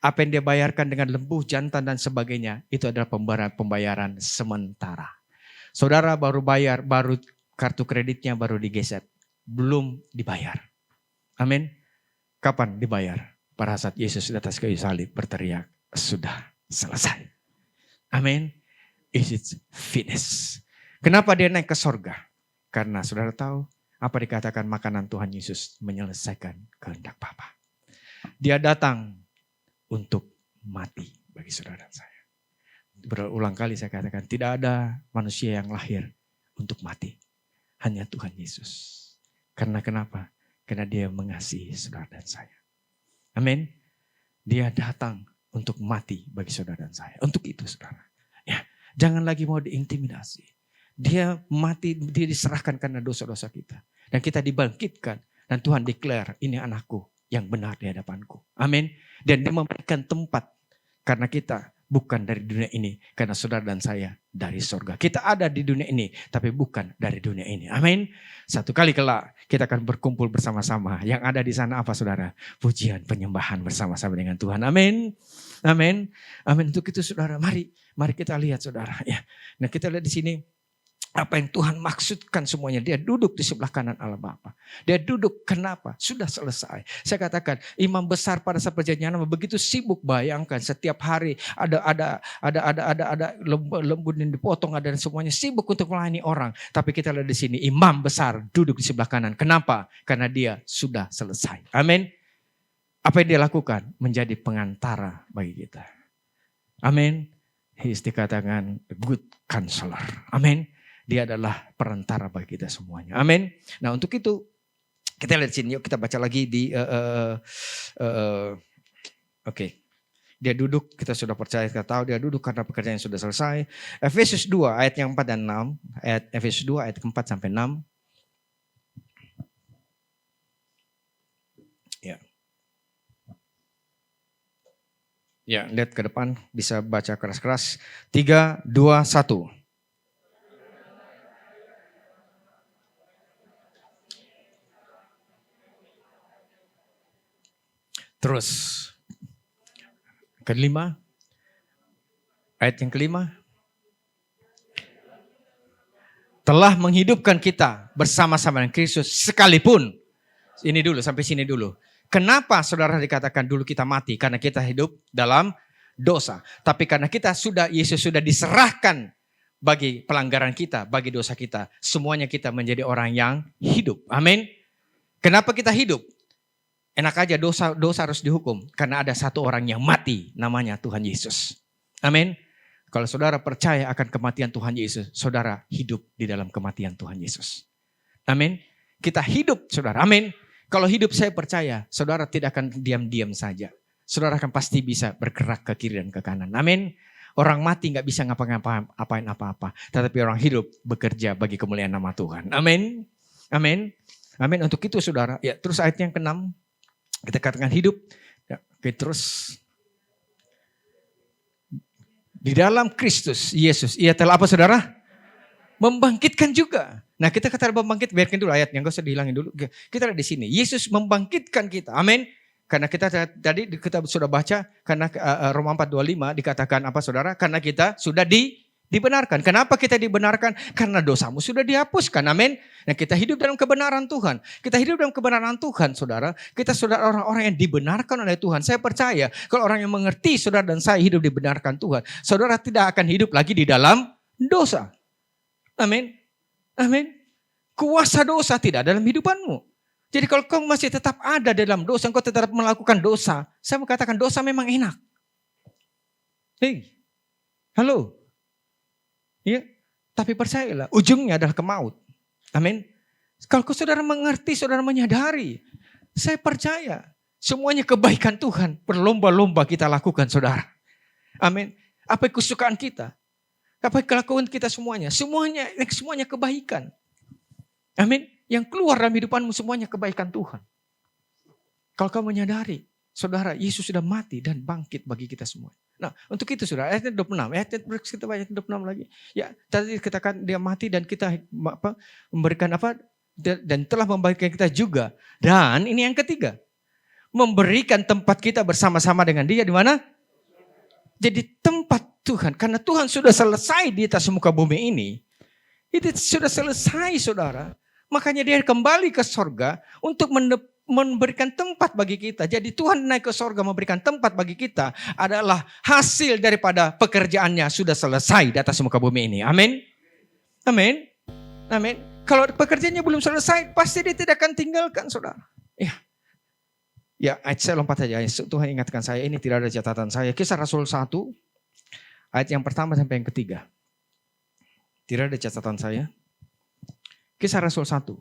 Apa yang dia bayarkan dengan lembu jantan dan sebagainya itu adalah pembayaran sementara. Saudara baru bayar, baru kartu kreditnya baru digeser. Belum dibayar. Amin. Kapan dibayar? Pada saat Yesus di atas kayu salib berteriak, sudah selesai. Amin. It is finished. Kenapa dia naik ke sorga? Karena saudara tahu apa dikatakan makanan Tuhan Yesus menyelesaikan kehendak Bapa. Dia datang untuk mati bagi saudara dan saya. Berulang kali saya katakan, tidak ada manusia yang lahir untuk mati. Hanya Tuhan Yesus. Karena kenapa? Karena dia mengasihi saudara dan saya. Amin. Dia datang untuk mati bagi saudara dan saya. Untuk itu saudara. Ya, jangan lagi mau diintimidasi. Dia mati, dia diserahkan karena dosa-dosa kita. Dan kita dibangkitkan Dan Tuhan declare, ini anakku yang benar di hadapanku. Amin. Dan dia memberikan tempat karena kita bukan dari dunia ini. Karena saudara dan saya dari surga. Kita ada di dunia ini, tapi bukan dari dunia ini. Amin. Satu kali kelak kita akan berkumpul bersama-sama. Yang ada di sana apa saudara? Pujian, penyembahan bersama-sama dengan Tuhan. Amin. Amin. Amin. Untuk itu saudara, mari kita lihat saudara. Ya. Nah kita lihat di sini. Apa yang Tuhan maksudkan semuanya. Dia duduk di sebelah kanan Allah Bapa. Dia duduk kenapa? Sudah selesai. Saya katakan imam besar pada saat perjanjian lama begitu sibuk, bayangkan setiap hari ada lembu yang dipotong ada dan semuanya sibuk untuk melayani orang. Tapi kita lihat di sini imam besar duduk di sebelah kanan. Kenapa? Karena dia sudah selesai. Amin. Apa yang dia lakukan? Menjadi pengantara bagi kita. Amin. He is dikatakan good counselor. Amin. Dia adalah perantara bagi kita semuanya. Amin. Nah untuk itu kita lihat sini, yuk kita baca lagi di Oke. Dia duduk, kita sudah percaya, kita tahu dia duduk karena pekerjaan yang sudah selesai. Efesus 2 ayat yang 4 dan 6. Efesus 2 ayat ke-4 sampai 6. Ya. Ya, lihat ke depan, bisa baca keras-keras. 3, 2, 1. Terus, kelima, ayat yang kelima. Telah menghidupkan kita bersama-sama dengan Kristus sekalipun. Ini dulu, sampai sini dulu. Kenapa saudara dikatakan dulu kita mati? Karena kita hidup dalam dosa. Tapi karena Yesus sudah diserahkan bagi pelanggaran kita, bagi dosa kita. Semuanya kita menjadi orang yang hidup. Amin. Kenapa kita hidup? Enak aja dosa harus dihukum. Karena ada satu orang yang mati, namanya Tuhan Yesus. Amin. Kalau saudara percaya akan kematian Tuhan Yesus, saudara hidup di dalam kematian Tuhan Yesus. Amin. Kita hidup saudara. Amin. Kalau hidup saya percaya, saudara tidak akan diam-diam saja. Saudara akan pasti bisa bergerak ke kiri dan ke kanan. Amin. Orang mati gak bisa ngapa-ngapain apa-apa. Tetapi orang hidup bekerja bagi kemuliaan nama Tuhan. Amin. Amin. Amin. Untuk itu saudara. Ya, terus ayat yang ke-6. Kita katakan hidup, ya, oke, terus di dalam Kristus Yesus, ia telah apa saudara? Membangkitkan juga. Nah kita kata membangkit, biarkan dulu ayatnya, gak usah dihilangin dulu. Kita lihat di sini, Yesus membangkitkan kita, amin. Karena kita tadi kita sudah baca, karena Roma 4:25 dikatakan apa saudara? Karena kita sudah dibenarkan. Kenapa kita dibenarkan? Karena dosamu sudah dihapuskan. Amin. Nah kita hidup dalam kebenaran Tuhan. Kita hidup dalam kebenaran Tuhan saudara. Kita saudara orang-orang yang dibenarkan oleh Tuhan. Saya percaya kalau orang yang mengerti saudara dan saya hidup dibenarkan Tuhan. Saudara tidak akan hidup lagi di dalam dosa. Amin. Amin. Kuasa dosa tidak dalam hidupanmu. Jadi kalau kau masih tetap ada dalam dosa, kau tetap melakukan dosa. Saya mau katakan dosa memang enak. Hei. Halo. Ya, tapi percayalah, ujungnya adalah ke maut. Amin. Kalau saudara mengerti, saudara menyadari, saya percaya semuanya kebaikan Tuhan berlomba-lomba kita lakukan, saudara. Amin. Apa kesukaan kita? Apa kelakuan kita semuanya kebaikan. Amin. Yang keluar dalam hidupanmu semuanya kebaikan Tuhan. Kalau kau menyadari, saudara, Yesus sudah mati dan bangkit bagi kita semua. Nah, untuk itu saudara, ayat 26, kita baca ayat 26 lagi. Ya, tadi dikatakan dia mati dan kita memberikan apa? Dan telah membangkitkan kita juga. Dan ini yang ketiga, memberikan tempat kita bersama-sama dengan dia di mana? Jadi tempat Tuhan, karena Tuhan sudah selesai di atas muka bumi ini. Itu sudah selesai saudara. Makanya dia kembali ke sorga untuk memberikan tempat bagi kita. Jadi Tuhan naik ke sorga memberikan tempat bagi kita adalah hasil daripada pekerjaannya sudah selesai di atas muka bumi ini. Amin. Amin. Amin. Kalau pekerjaannya belum selesai, pasti dia tidak akan tinggalkan saudara. Ya, saya lompat saja. Tuhan ingatkan saya, ini tidak ada catatan saya. Kisah Rasul 1, ayat yang pertama sampai yang ketiga. Tidak ada catatan saya. Kisah Rasul 1.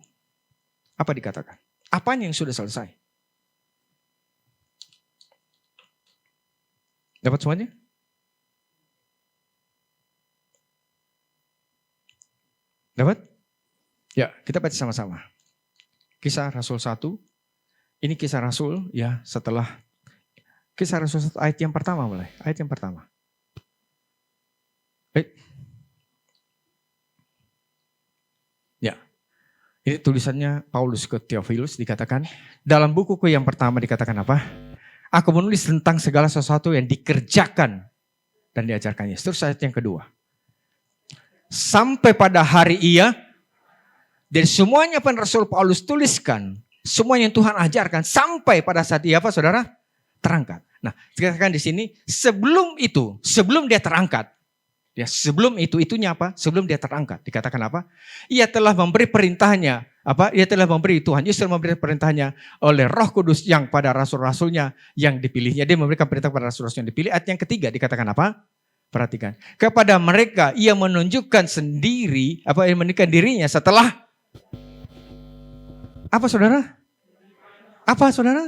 Apa dikatakan? Apanya yang sudah selesai? Dapat semuanya? Dapat? Ya, kita baca sama-sama. Kisah Rasul 1. Ini Kisah Rasul ya setelah Kisah Rasul 1 ayat yang pertama mulai. Ayat yang pertama. Ya. Ini tulisannya Paulus ke Theophilus dikatakan, dalam bukuku yang pertama dikatakan apa? Aku menulis tentang segala sesuatu yang dikerjakan dan diajarkan Yesus. Terus ayat yang kedua. Sampai pada hari ia, dan semuanya apa yang Rasul Paulus tuliskan, semuanya yang Tuhan ajarkan, sampai pada saat ia apa saudara? Terangkat. Nah, dikatakan di sini, sebelum dia terangkat, ya sebelum itunya apa? Sebelum dia terangkat, dikatakan apa? Ia telah memberi perintahnya, Ia telah memberi Tuhan Yesus memberi perintahnya oleh Roh Kudus yang pada rasul-rasulnya yang dipilihnya. Dia memberikan perintah pada rasul-rasul yang dipilih. Ayat yang ketiga dikatakan apa? Perhatikan. Kepada mereka ia menunjukkan sendiri, ia menunjukkan dirinya setelah apa saudara? Apa saudara?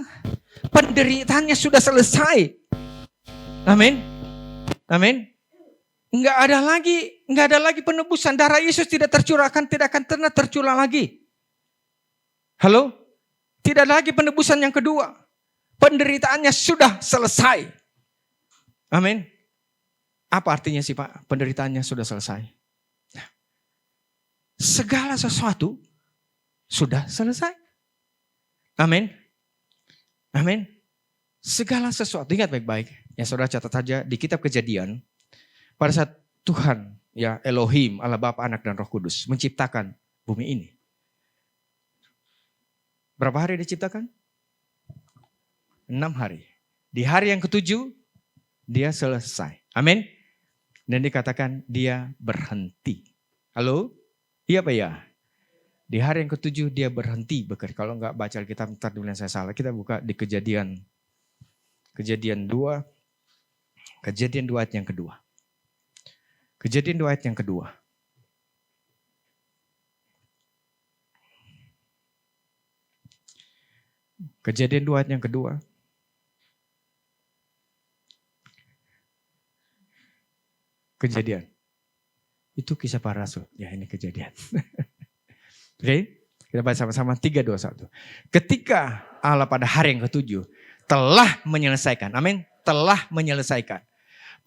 Penderitaannya sudah selesai. Amin. Amin. Enggak ada lagi penebusan. Darah Yesus tidak tercurahkan, tidak akan pernah tercurah lagi. Halo? Tidak ada lagi penebusan yang kedua. Penderitaannya sudah selesai. Amin. Apa artinya sih Pak? Penderitaannya sudah selesai. Segala sesuatu sudah selesai. Amin. Amin. Segala sesuatu. Ingat baik-baik. Ya saudara catat saja di kitab Kejadian. Pada saat Tuhan, ya Elohim, Allah Bapa, Anak dan Roh Kudus menciptakan bumi ini. Berapa hari diciptakan? 6 hari. Di hari yang ke-7 dia selesai. Amin. Dan dikatakan dia berhenti. Halo? Iya Pak ya? Di hari yang ke-7 dia berhenti bekerja. Kalau enggak baca Alkitab, ntar dulu saya salah. Kita buka di Kejadian 2 ayat yang kedua. Kejadian 2 ayat yang kedua. Kejadian 2 ayat yang kedua. Kejadian. Itu kisah para rasul. Ya ini kejadian. Oke, kita baca sama-sama 3, 2, 1. Ketika Allah pada hari yang ke-7 telah menyelesaikan. Amin. Telah menyelesaikan.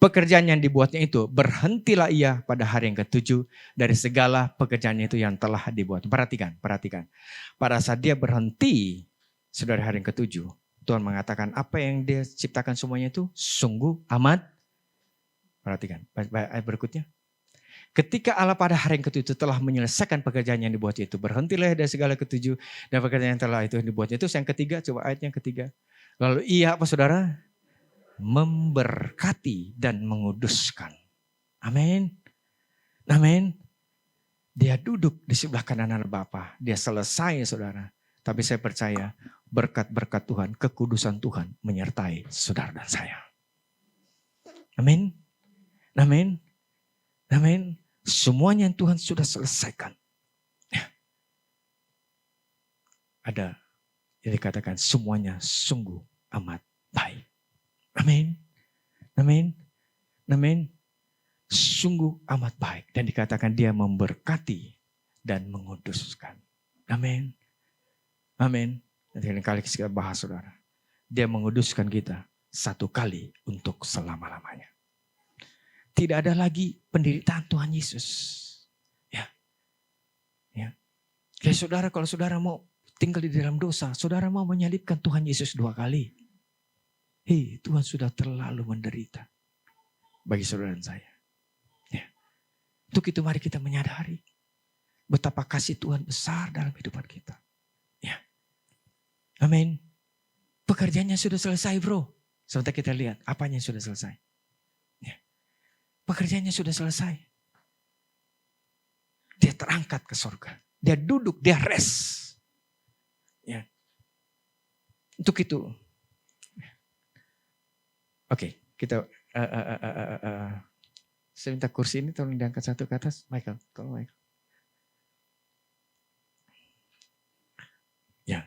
Pekerjaan yang dibuatnya itu, berhentilah ia pada hari yang ke-7 dari segala pekerjaannya itu yang telah dibuat. Perhatikan. Pada saat dia berhenti, saudara hari yang ke-7, Tuhan mengatakan apa yang dia ciptakan semuanya itu sungguh amat. Perhatikan, ayat berikutnya. Ketika Allah pada hari yang ke-7 telah menyelesaikan pekerjaan yang dibuatnya itu, berhentilah dari segala ke-7 dan pekerjaan yang telah itu dibuatnya itu. Yang ketiga, coba ayat yang ketiga. Lalu ia apa saudara? Memberkati dan menguduskan. Amin. Amin. Dia duduk di sebelah kanan Allah Bapa. Dia selesai saudara. Tapi saya percaya berkat-berkat Tuhan, kekudusan Tuhan menyertai saudara dan saya. Amin. Amin. Amin. Semuanya yang Tuhan sudah selesaikan. Ada yang dikatakan semuanya sungguh amat baik. Amin. Amin. Amin. Sungguh amat baik. Dan dikatakan dia memberkati dan menguduskan. Amin. Amin. Nanti kali kita bahas saudara. Dia menguduskan kita satu kali untuk selama-lamanya. Tidak ada lagi penderitaan Tuhan Yesus. Ya. Ya saudara, kalau saudara mau tinggal di dalam dosa, saudara mau menyalibkan Tuhan Yesus 2 kali. Tuhan sudah terlalu menderita bagi saudara dan saya. Ya. Untuk itu mari kita menyadari betapa kasih Tuhan besar dalam kehidupan kita. Ya. Amin. Pekerjaannya sudah selesai bro. Sebentar kita lihat apanya yang sudah selesai. Ya. Pekerjaannya sudah selesai. Dia terangkat ke surga. Dia duduk, dia rest. Ya. Untuk itu. Oke, kita saya minta kursi ini tolong diangkat satu ke atas. Michael, tolong Michael. Ya.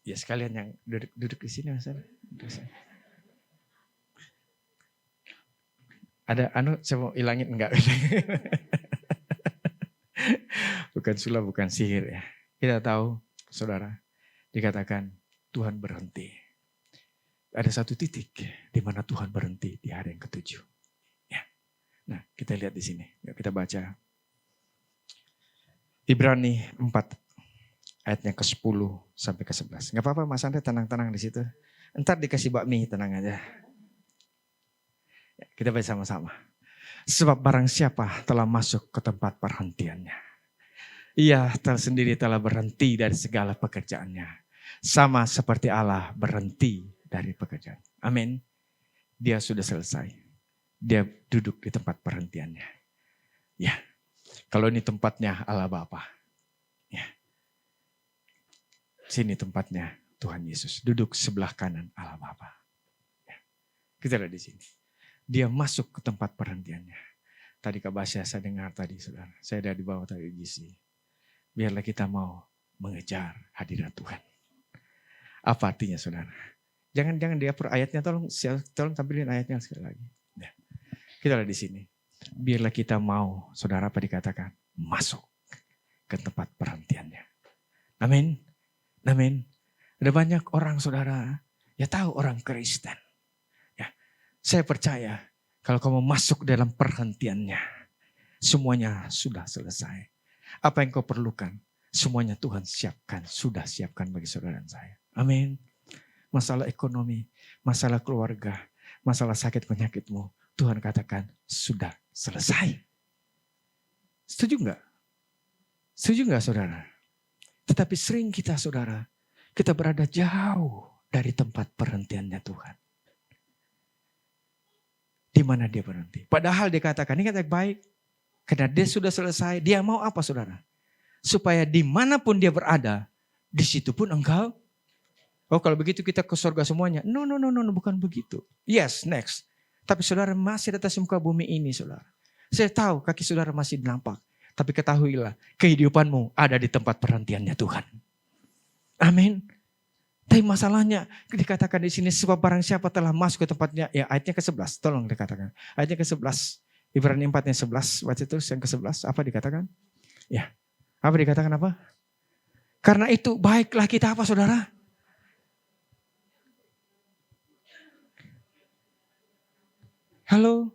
Ya sekalian yang duduk di sini Mas. Ada saya mau hilangin enggak? bukan sulap, bukan sihir ya. Kita tahu, saudara, dikatakan Tuhan berhenti. Ada satu titik di mana Tuhan berhenti di hari yang ke-7. Ya. Nah, kita lihat di sini. Yuk kita baca. Ibrani 4 ayatnya ke-10 sampai ke-11. Gak apa-apa Mas Andre, tenang-tenang di situ. Entar dikasih bakmi, tenang aja. Ya, kita baca sama-sama. Sebab barang siapa telah masuk ke tempat perhentiannya, ia sendiri telah berhenti dari segala pekerjaannya. Sama seperti Allah berhenti dari pekerjaan. Amin. Dia sudah selesai. Dia duduk di tempat perhentiannya. Ya. Kalau ini tempatnya Allah Bapa. Ya. Sini tempatnya Tuhan Yesus. Duduk sebelah kanan Allah Bapa. Ya. Kita lihat di sini. Dia masuk ke tempat perhentiannya. Tadi Kak Basya saya dengar tadi saudara. Saya ada di bawah tadi GC. Biarlah kita mau mengejar hadirat Tuhan. Apa artinya saudara? Jangan dihapus ayatnya, tolong tampilin ayatnya sekali lagi. Ya. Kita lihat di sini. Biarlah kita mau, saudara apa dikatakan? Masuk ke tempat perhentiannya. Amin. Amin. Ada banyak orang saudara, ya tahu orang Kristen. Ya, saya percaya kalau kamu masuk dalam perhentiannya, semuanya sudah selesai. Apa yang kau perlukan, semuanya Tuhan siapkan, sudah siapkan bagi saudara dan saya. Amin. Masalah ekonomi, masalah keluarga, masalah sakit penyakitmu, Tuhan katakan sudah selesai. Setuju enggak? Setuju enggak saudara? Tetapi sering kita saudara, kita berada jauh dari tempat perhentiannya Tuhan. Di mana dia berhenti? Padahal dia katakan, ini kata baik. Karena dia sudah selesai, dia mau apa saudara? Supaya dimanapun dia berada, di situ pun engkau. Oh kalau begitu kita ke surga semuanya. No, bukan begitu. Yes, next. Tapi saudara masih di atas muka bumi ini saudara. Saya tahu kaki saudara masih nampak. Tapi ketahuilah kehidupanmu ada di tempat perhentiannya Tuhan. Amin. Tapi masalahnya dikatakan di sini sebab barang siapa telah masuk ke tempatnya. Ya ayatnya ke-11 tolong dikatakan. Ayatnya ke-11. Ibrani 4 yang 11. Baca terus yang ke-11. Apa dikatakan? Ya. Apa dikatakan apa? Karena itu baiklah kita apa saudara? Halo?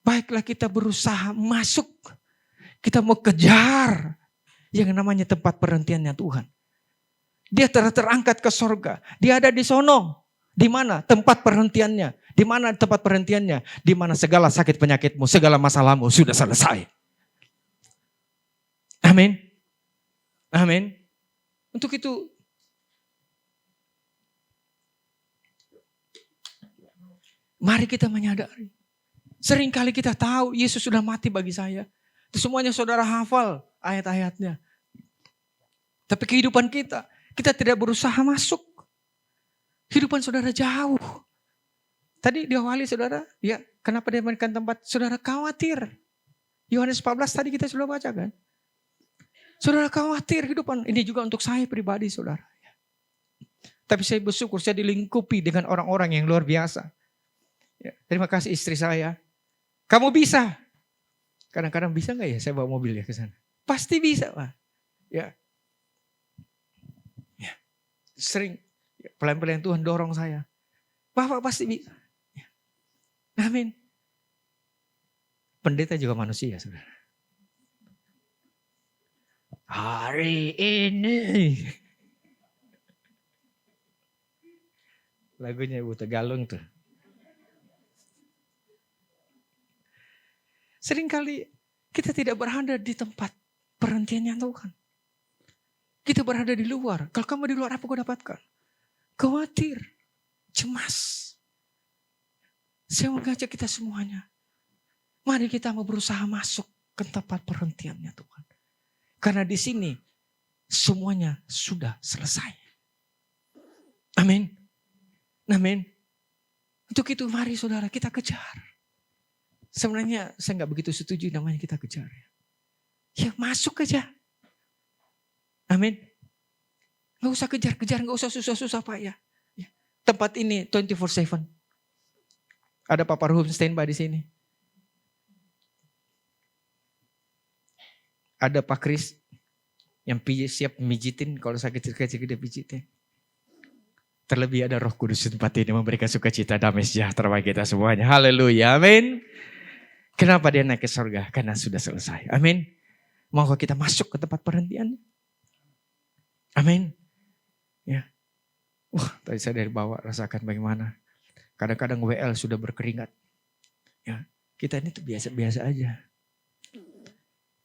Baiklah kita berusaha masuk. Kita mau kejar yang namanya tempat perhentiannya Tuhan. Dia terangkat ke sorga. Dia ada di sono. Di mana tempat perhentiannya? Di mana tempat perhentiannya? Di mana segala sakit penyakitmu, segala masalahmu sudah selesai. Amin. Amin. Untuk itu mari kita menyadari. Seringkali kita tahu Yesus sudah mati bagi saya. Itu semuanya saudara hafal ayat-ayatnya. Tapi kehidupan kita tidak berusaha masuk. Kehidupan saudara jauh. Tadi diawali saudara, ya kenapa dia memberikan tempat? Saudara khawatir. Yohanes 14 tadi kita sudah baca kan. Saudara khawatir kehidupan. Ini juga untuk saya pribadi saudara. Tapi saya bersyukur saya dilingkupi dengan orang-orang yang luar biasa. Ya, terima kasih istri saya. Kamu bisa. Kadang-kadang bisa gak ya saya bawa mobil ya ke sana? Pasti bisa Pak. Ya. Ya. Sering ya, pelan-pelan Tuhan dorong saya. Bapak pasti bisa. Ya. Amin. Pendeta juga manusia saudara. Hari ini. Lagunya Ibu Tegalung tuh. Seringkali kita tidak berada di tempat perhentiannya Tuhan. Kita berada di luar. Kalau kamu di luar apa kau dapatkan? Khawatir, cemas. Saya mengajak kita semuanya. Mari kita mau berusaha masuk ke tempat perhentiannya Tuhan. Karena di sini semuanya sudah selesai. Amin. Amin. Untuk itu mari saudara kita kejar. Sebenarnya saya nggak begitu setuju namanya kita kejar. Ya masuk aja. Amin. Nggak usah kejar-kejar, nggak usah susah-susah Pak ya. Tempat ini 24/7. Ada Papa Ruhum standby di sini. Ada Pak Kris yang siap mijitin, kalau sakit dia pijitin. Terlebih ada Roh Kudus di tempat ini memberikan sukacita, damai sejahtera bagi kita semuanya. Haleluya, amin. Kenapa dia naik ke surga? Karena sudah selesai. Amin. Maukah kita masuk ke tempat perhentian? Amin. Ya. Wah, tadi saya dari bawah rasakan bagaimana. Kadang-kadang WL sudah berkeringat. Ya, kita ini tuh biasa-biasa aja.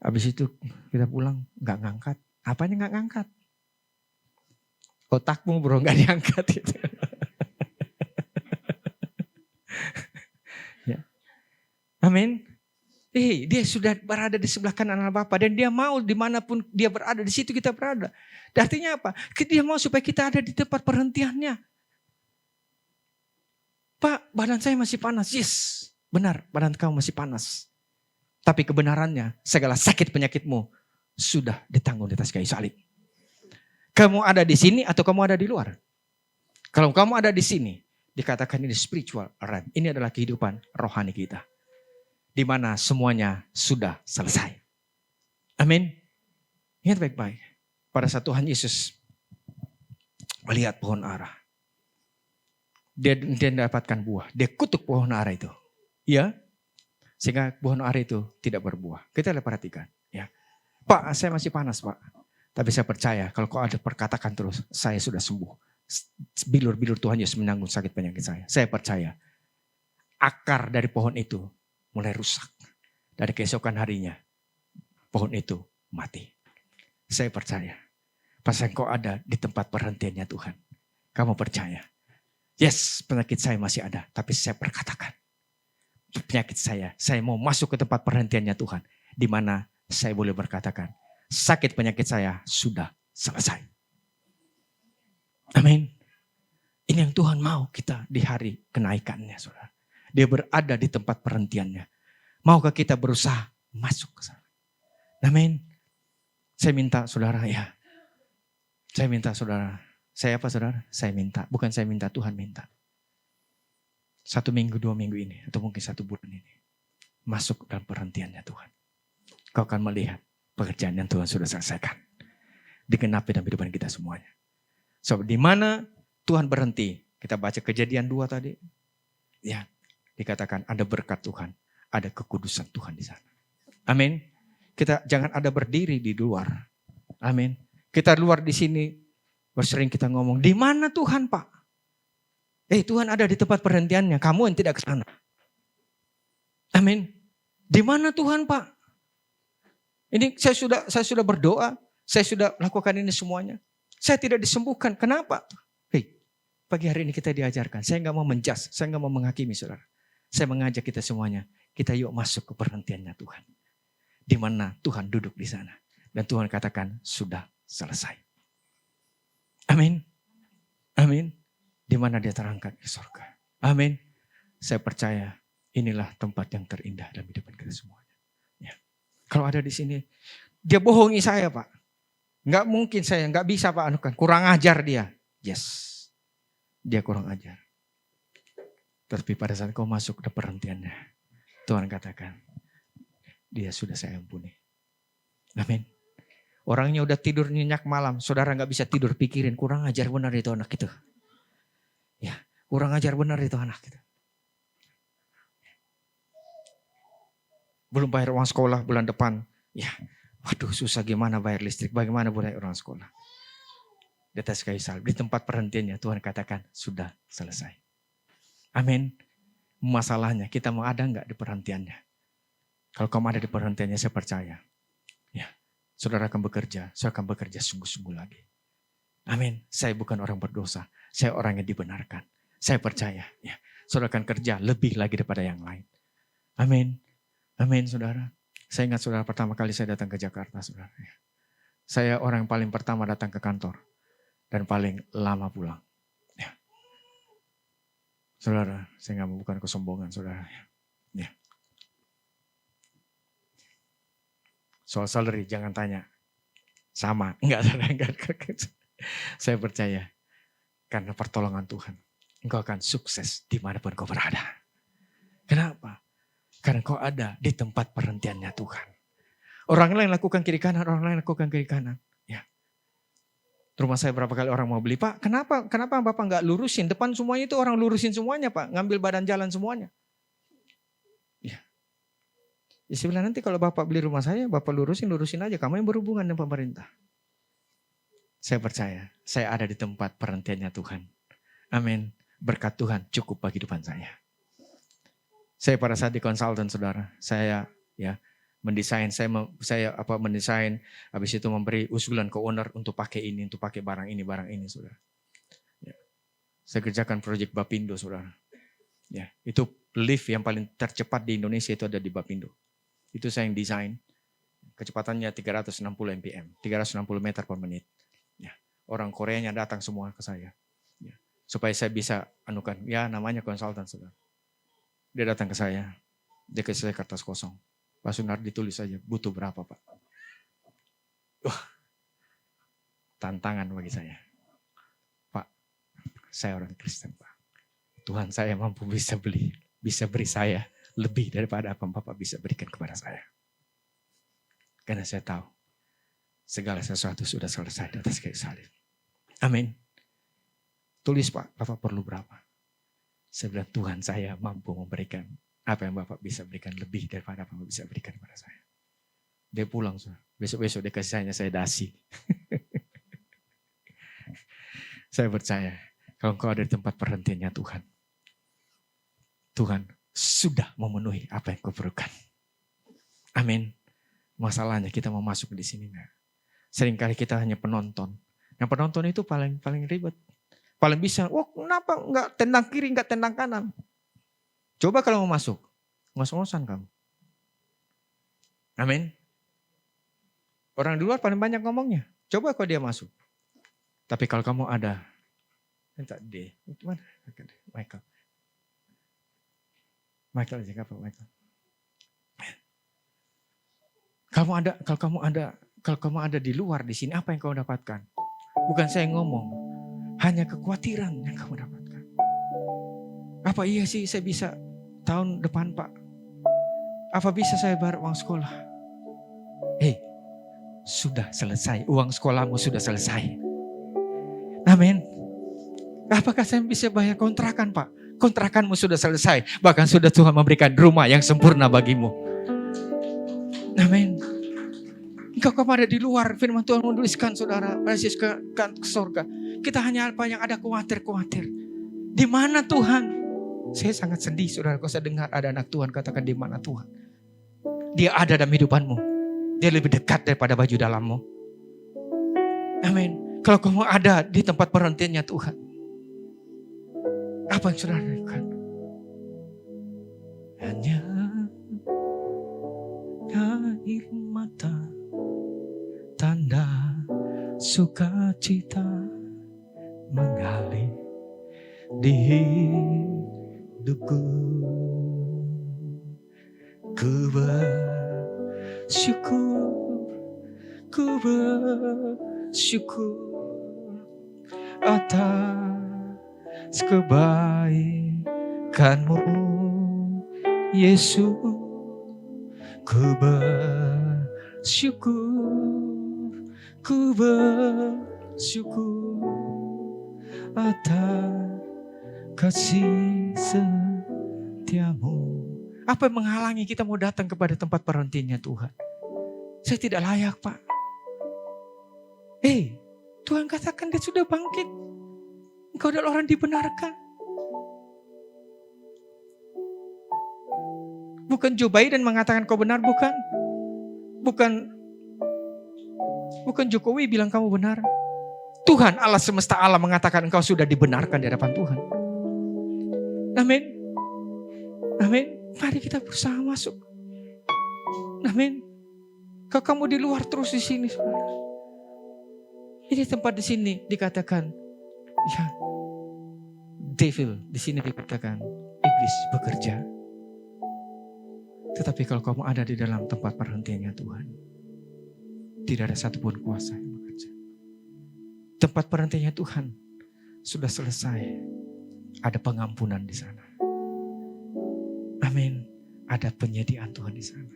Habis itu kita pulang nggak ngangkat. Apanya nggak ngangkat? Otakmu bro nggak diangkat itu. Ya. Amin. Dia sudah berada di sebelah kanan Allah Bapa dan dia mau dimanapun dia berada, di situ kita berada. Artinya apa? Dia mau supaya kita ada di tempat perhentiannya. Pak, badan saya masih panas. Yes, benar, badan kamu masih panas. Tapi kebenarannya, segala sakit penyakitmu sudah ditanggung di atas kayu salib. Kamu ada di sini atau kamu ada di luar? Kalau kamu ada di sini, dikatakan ini spiritual realm. Ini adalah kehidupan rohani kita. Di mana semuanya sudah selesai. Amin. Ingat baik-baik. Pada saat Tuhan Yesus melihat pohon ara. Dia mendapatkan buah. Dia kutuk pohon ara itu. Ya. Sehingga pohon ara itu tidak berbuah. Kita lihat perhatikan. Ya. Pak, saya masih panas Pak. Tapi saya percaya kalau kau ada perkatakan terus, saya sudah sembuh. Bilur-bilur Tuhan Yesus menanggung sakit penyakit saya. Saya percaya akar dari pohon itu mulai rusak. Dari keesokan harinya, pohon itu mati. Saya percaya. Pas engkau ada di tempat perhentiannya Tuhan. Kamu percaya. Yes, penyakit saya masih ada. Tapi saya perkatakan. Penyakit saya mau masuk ke tempat perhentiannya Tuhan. Di mana saya boleh berkatakan. Sakit penyakit saya sudah selesai. Amin. Ini yang Tuhan mau kita di hari kenaikannya, saudara. Dia berada di tempat perhentiannya. Maukah kita berusaha masuk ke sana? Amin. Saya minta saudara ya. Saya minta saudara. Saya apa saudara? Saya minta. Bukan saya minta, Tuhan minta. 1 minggu, 2 minggu ini. Atau mungkin 1 bulan ini. Masuk dalam perhentiannya Tuhan. Kau akan melihat pekerjaan yang Tuhan sudah selesaikan. Digenapi dalam kehidupan kita semuanya. So, di mana Tuhan berhenti? Kita baca Kejadian 2 tadi. Ya, dikatakan ada berkat Tuhan. Ada kekudusan Tuhan di sana. Amin. Kita jangan ada berdiri di luar. Amin. Kita luar di sini. Sering kita ngomong, di mana Tuhan Pak? Tuhan ada di tempat perhentiannya. Kamu yang tidak ke sana. Amin. Di mana Tuhan Pak? Ini saya sudah berdoa, saya sudah lakukan ini semuanya. Saya tidak disembuhkan. Kenapa? Pagi hari ini kita diajarkan. Saya nggak mau menjas, saya nggak mau menghakimi saudara. Saya mengajak kita semuanya. Kita yuk masuk ke perhentiannya Tuhan. Di mana Tuhan duduk di sana. Dan Tuhan katakan sudah selesai. Amin. Amin. Di mana dia terangkat ke surga. Amin. Saya percaya inilah tempat yang terindah dalam kehidupan kita semuanya. Ya. Kalau ada di sini, dia bohongi saya Pak. Nggak mungkin saya, nggak bisa Pak anukan. Kurang ajar dia. Yes, dia kurang ajar. Tapi pada saat kau masuk ke perhentiannya, Tuhan katakan, dia sudah saya ampuni. Amin. Orangnya udah tidur nyenyak malam, saudara nggak bisa tidur, pikirin kurang ajar benar itu anak itu. Ya, kurang ajar benar itu anak itu. Belum bayar uang sekolah bulan depan. Ya, waduh susah gimana bayar listrik, bagaimana bayar uang sekolah. Di atas kayu salib, di tempat perhentiannya Tuhan katakan sudah selesai. Amin. Masalahnya kita mau ada nggak di perhentiannya? Kalau kamu ada di perhentiannya saya percaya. Ya, saudara akan bekerja, saya akan bekerja sungguh-sungguh lagi. Amin. Saya bukan orang berdosa, saya orang yang dibenarkan. Saya percaya, ya, saudara akan kerja lebih lagi daripada yang lain. Amin. Amin, saudara. Saya ingat saudara pertama kali saya datang ke Jakarta, saudara. Saya orang yang paling pertama datang ke kantor dan paling lama pulang. Ya. Saudara, saya nggak mau bukan kesombongan, saudara. Ya. Soal salary jangan tanya. Sama, enggak. Saya percaya karena pertolongan Tuhan, engkau akan sukses dimanapun kau berada. Kenapa? Karena kau ada di tempat perhentiannya Tuhan. Orang lain lakukan kiri kanan, orang lain lakukan kiri kanan. Ya. Rumah saya berapa kali orang mau beli, Pak, kenapa Bapak nggak lurusin? Depan semuanya itu orang lurusin semuanya, Pak. Ngambil badan jalan semuanya. Ya. Ya saya bilang, nanti kalau Bapak beli rumah saya, Bapak lurusin aja. Kamu yang berhubungan dengan pemerintah. Saya percaya, saya ada di tempat perhentiannya Tuhan. Amin. Berkat Tuhan cukup bagi depan saya. Saya pada saat di konsultan, saudara, saya mendesain, mendesain, habis itu memberi usulan ke owner untuk pakai ini, untuk pakai barang ini, saudara. Ya. Saya kerjakan proyek Bapindo, saudara. Ya, itu lift yang paling tercepat di Indonesia itu ada di Bapindo. Itu saya yang desain. Kecepatannya 360 mpm, 360 meter per menit. Ya. Orang Koreanya datang semua ke saya. Ya. Supaya saya bisa anukan, ya namanya konsultan, saudara. Dia datang ke saya, dia kasih saya kertas kosong. Pak Sunardi tulis saja, butuh berapa, Pak? Wah, tantangan bagi saya. Pak, saya orang Kristen, Pak. Tuhan saya mampu bisa beri saya lebih daripada apa Bapak bisa berikan kepada saya. Karena saya tahu, segala sesuatu sudah selesai di atas kayu salib. Amin. Tulis, Pak, Bapak perlu berapa? Saya bilang, Tuhan saya mampu memberikan apa yang Bapak bisa berikan lebih daripada apa yang Bapak bisa berikan kepada saya. Dia pulang, saudara. Besok-besok dia kasih saya dasi. Saya percaya, kalau engkau ada di tempat perhentiannya Tuhan, Tuhan sudah memenuhi apa yang kau perlukan. Amin. Masalahnya kita mau masuk di sini enggak? Seringkali kita hanya penonton. Yang penonton itu paling ribet. Paling bisa, kenapa enggak tendang kiri, enggak tendang kanan. Coba kalau mau masuk, ngos-ngosan kamu. Amin. Orang di luar paling banyak ngomongnya. Coba kalau dia masuk. Tapi kalau kamu ada, minta dia, mana? Michael aja, apa Michael? Kalau kamu ada di luar di sini, apa yang kau dapatkan? Bukan saya ngomong. Hanya kekhawatiran yang kamu dapatkan. Apa iya sih saya bisa tahun depan, Pak? Apa bisa saya bayar uang sekolah? Sudah selesai. Uang sekolahmu sudah selesai. Amin. Apakah saya bisa bayar kontrakan, Pak? Kontrakanmu sudah selesai. Bahkan sudah Tuhan memberikan rumah yang sempurna bagimu. Amin. Engkau ada di luar, firman Tuhan menuliskan, saudara, Yesus ke surga. Kita hanya apa yang ada khawatir. Di mana Tuhan? Saya sangat sedih, saudara, kalau saya dengar ada anak Tuhan katakan di mana Tuhan. Dia ada dalam hidupanmu. Dia lebih dekat daripada baju dalammu. Amin. Kalau kamu ada di tempat perhentiannya Tuhan, apa yang saudara lakukan? Hanya air mata, tanda sukacita mengalir di hidupku. Ku bersyukur atas kebaikanmu, Yesus. Ku bersyukur atas kasih setiamu. Apa yang menghalangi kita mau datang kepada tempat perhentiannya Tuhan? Saya tidak layak, Pak. Tuhan katakan dia sudah bangkit. Engkau adalah orang dibenarkan. Bukan Joe Biden mengatakan kau benar, bukan. Bukan Jokowi bilang kamu benar. Tuhan Allah semesta alam mengatakan engkau sudah dibenarkan di hadapan Tuhan. Amin. Amin. Mari kita berusaha masuk. Amin. Kalau kamu di luar terus di sini, saudara. Ini tempat di sini dikatakan, ya, devil di sini dikatakan iblis bekerja. Tetapi kalau kamu ada di dalam tempat perhentiannya Tuhan, tidak ada satupun kuasa yang bekerja. Tempat perhentiannya Tuhan sudah selesai. Ada pengampunan di sana. Amin. Ada penyediaan Tuhan di sana.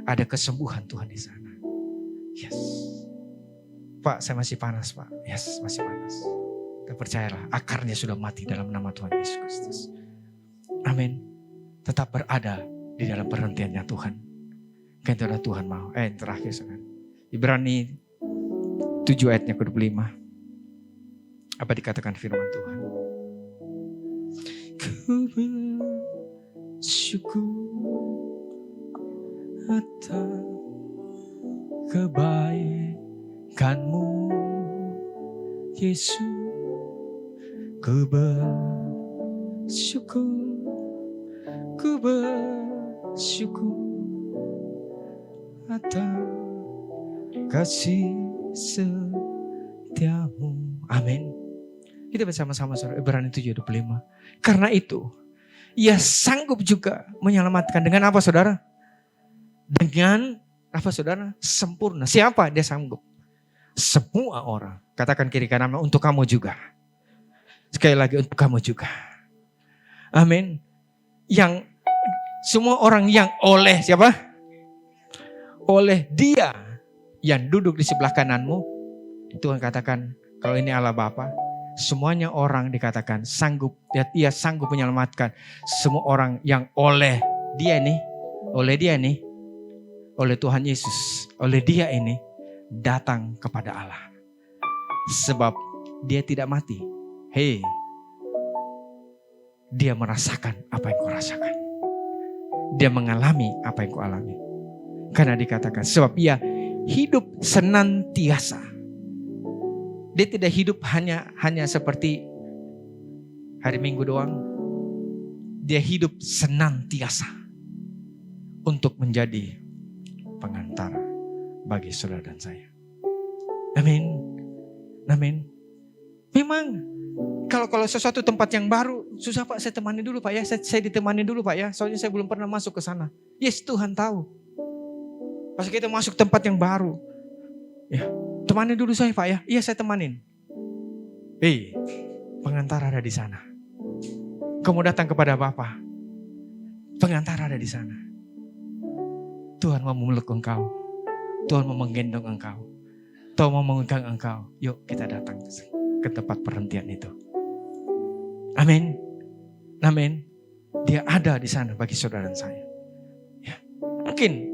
Ada kesembuhan Tuhan di sana. Yes. Pak, saya masih panas, Pak. Yes, masih panas. Dan percayalah, akarnya sudah mati dalam nama Tuhan Yesus Kristus. Amin. Tetap berada di dalam perhentiannya Tuhan. Karena Tuhan mau. Yang terakhir, saudara. Ibrani 7 ayatnya ke-25. Apa dikatakan firman Tuhan? Ku bersyukur atas kebaikan-Mu, Yesus. Ku bersyukur atas kasih setiamu. Amin. Kita bersama-sama saudara, Ibrani 7:25. Karena itu, Ia sanggup juga menyelamatkan dengan apa saudara? Dengan apa saudara? Sempurna. Siapa Dia sanggup? Semua orang. Katakan kiri kanan, untuk kamu juga. Sekali lagi, untuk kamu juga. Amin. Yang semua orang yang oleh siapa? Oleh Dia yang duduk di sebelah kananmu. Tuhan katakan, kalau ini Allah Bapa, semuanya orang dikatakan sanggup. Ia sanggup menyelamatkan semua orang yang oleh Dia nih, oleh Tuhan Yesus, oleh Dia ini datang kepada Allah. Sebab Dia tidak mati. Hei, Dia merasakan apa yang kau rasakan. Dia mengalami apa yang kau alami. Karena dikatakan, sebab Ia hidup senantiasa. Dia tidak hidup hanya seperti hari Minggu doang. Dia hidup senantiasa untuk menjadi pengantara bagi saudara dan saya. Amin. Amin. Memang kalau sesuatu tempat yang baru, susah Pak, saya temani dulu Pak ya. Saya ditemani dulu Pak ya. Soalnya saya belum pernah masuk ke sana. Yes, Tuhan tahu. Pas kita masuk tempat yang baru, ya, temani dulu saya Pak ya. Iya, saya temanin. Pengantara ada di sana. Kamu datang kepada Bapa. Pengantara ada di sana. Tuhan mau memeluk engkau. Tuhan mau menggendong engkau. Tuhan mau memegang engkau. Yuk kita datang ke tempat perhentian itu. Amin. Amin. Dia ada di sana bagi saudara dan saya. Ya. Mungkin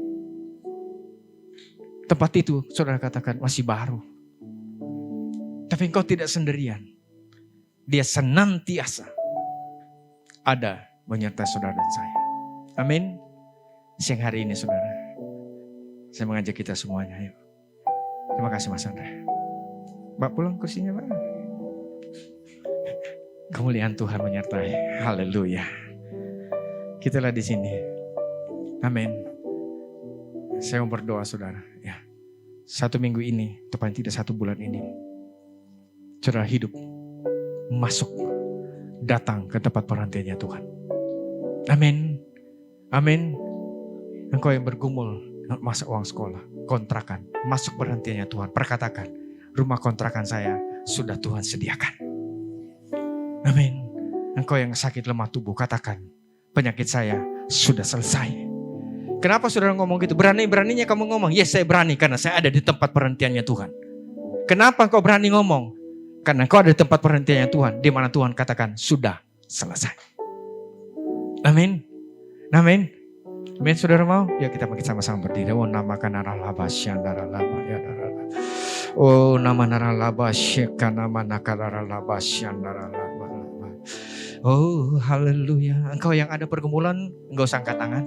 tempat itu saudara katakan masih baru. Tapi engkau tidak sendirian. Dia senantiasa ada menyertai saudara dan saya. Amin. Siang hari ini saudara, saya mengajak kita semuanya. Yuk. Terima kasih Mas Andra. Mbak pulang kursinya Pak. Kemuliaan Tuhan menyertai. Haleluya. Kitalah di sini. Amin. Saya mau berdoa saudara. Ya. 1 minggu ini, tepat tidak 1 bulan ini, saudara hidup, masuk, datang ke tempat perhentiannya Tuhan. Amin. Amin. Engkau yang bergumul, masuk uang sekolah, kontrakan, masuk perhentiannya Tuhan. Perkatakan, rumah kontrakan saya sudah Tuhan sediakan. Amin. Engkau yang sakit lemah tubuh, katakan, penyakit saya sudah selesai. Kenapa saudara ngomong gitu? Berani-beraninya kamu ngomong, yes saya berani karena saya ada di tempat perhentiannya Tuhan. Kenapa engkau berani ngomong? Karena engkau ada di tempat perhentiannya Tuhan, di mana Tuhan katakan sudah selesai. Amin. Amin. Amin saudara mau? Ya kita sama-sama berdiri. Oh namakan naralaba syandaralaba ya daralaba. Oh nama naralaba syekana nakaralaba syandaralaba. Oh haleluya. Engkau yang ada pergumulan, enggak usah angkat tangan.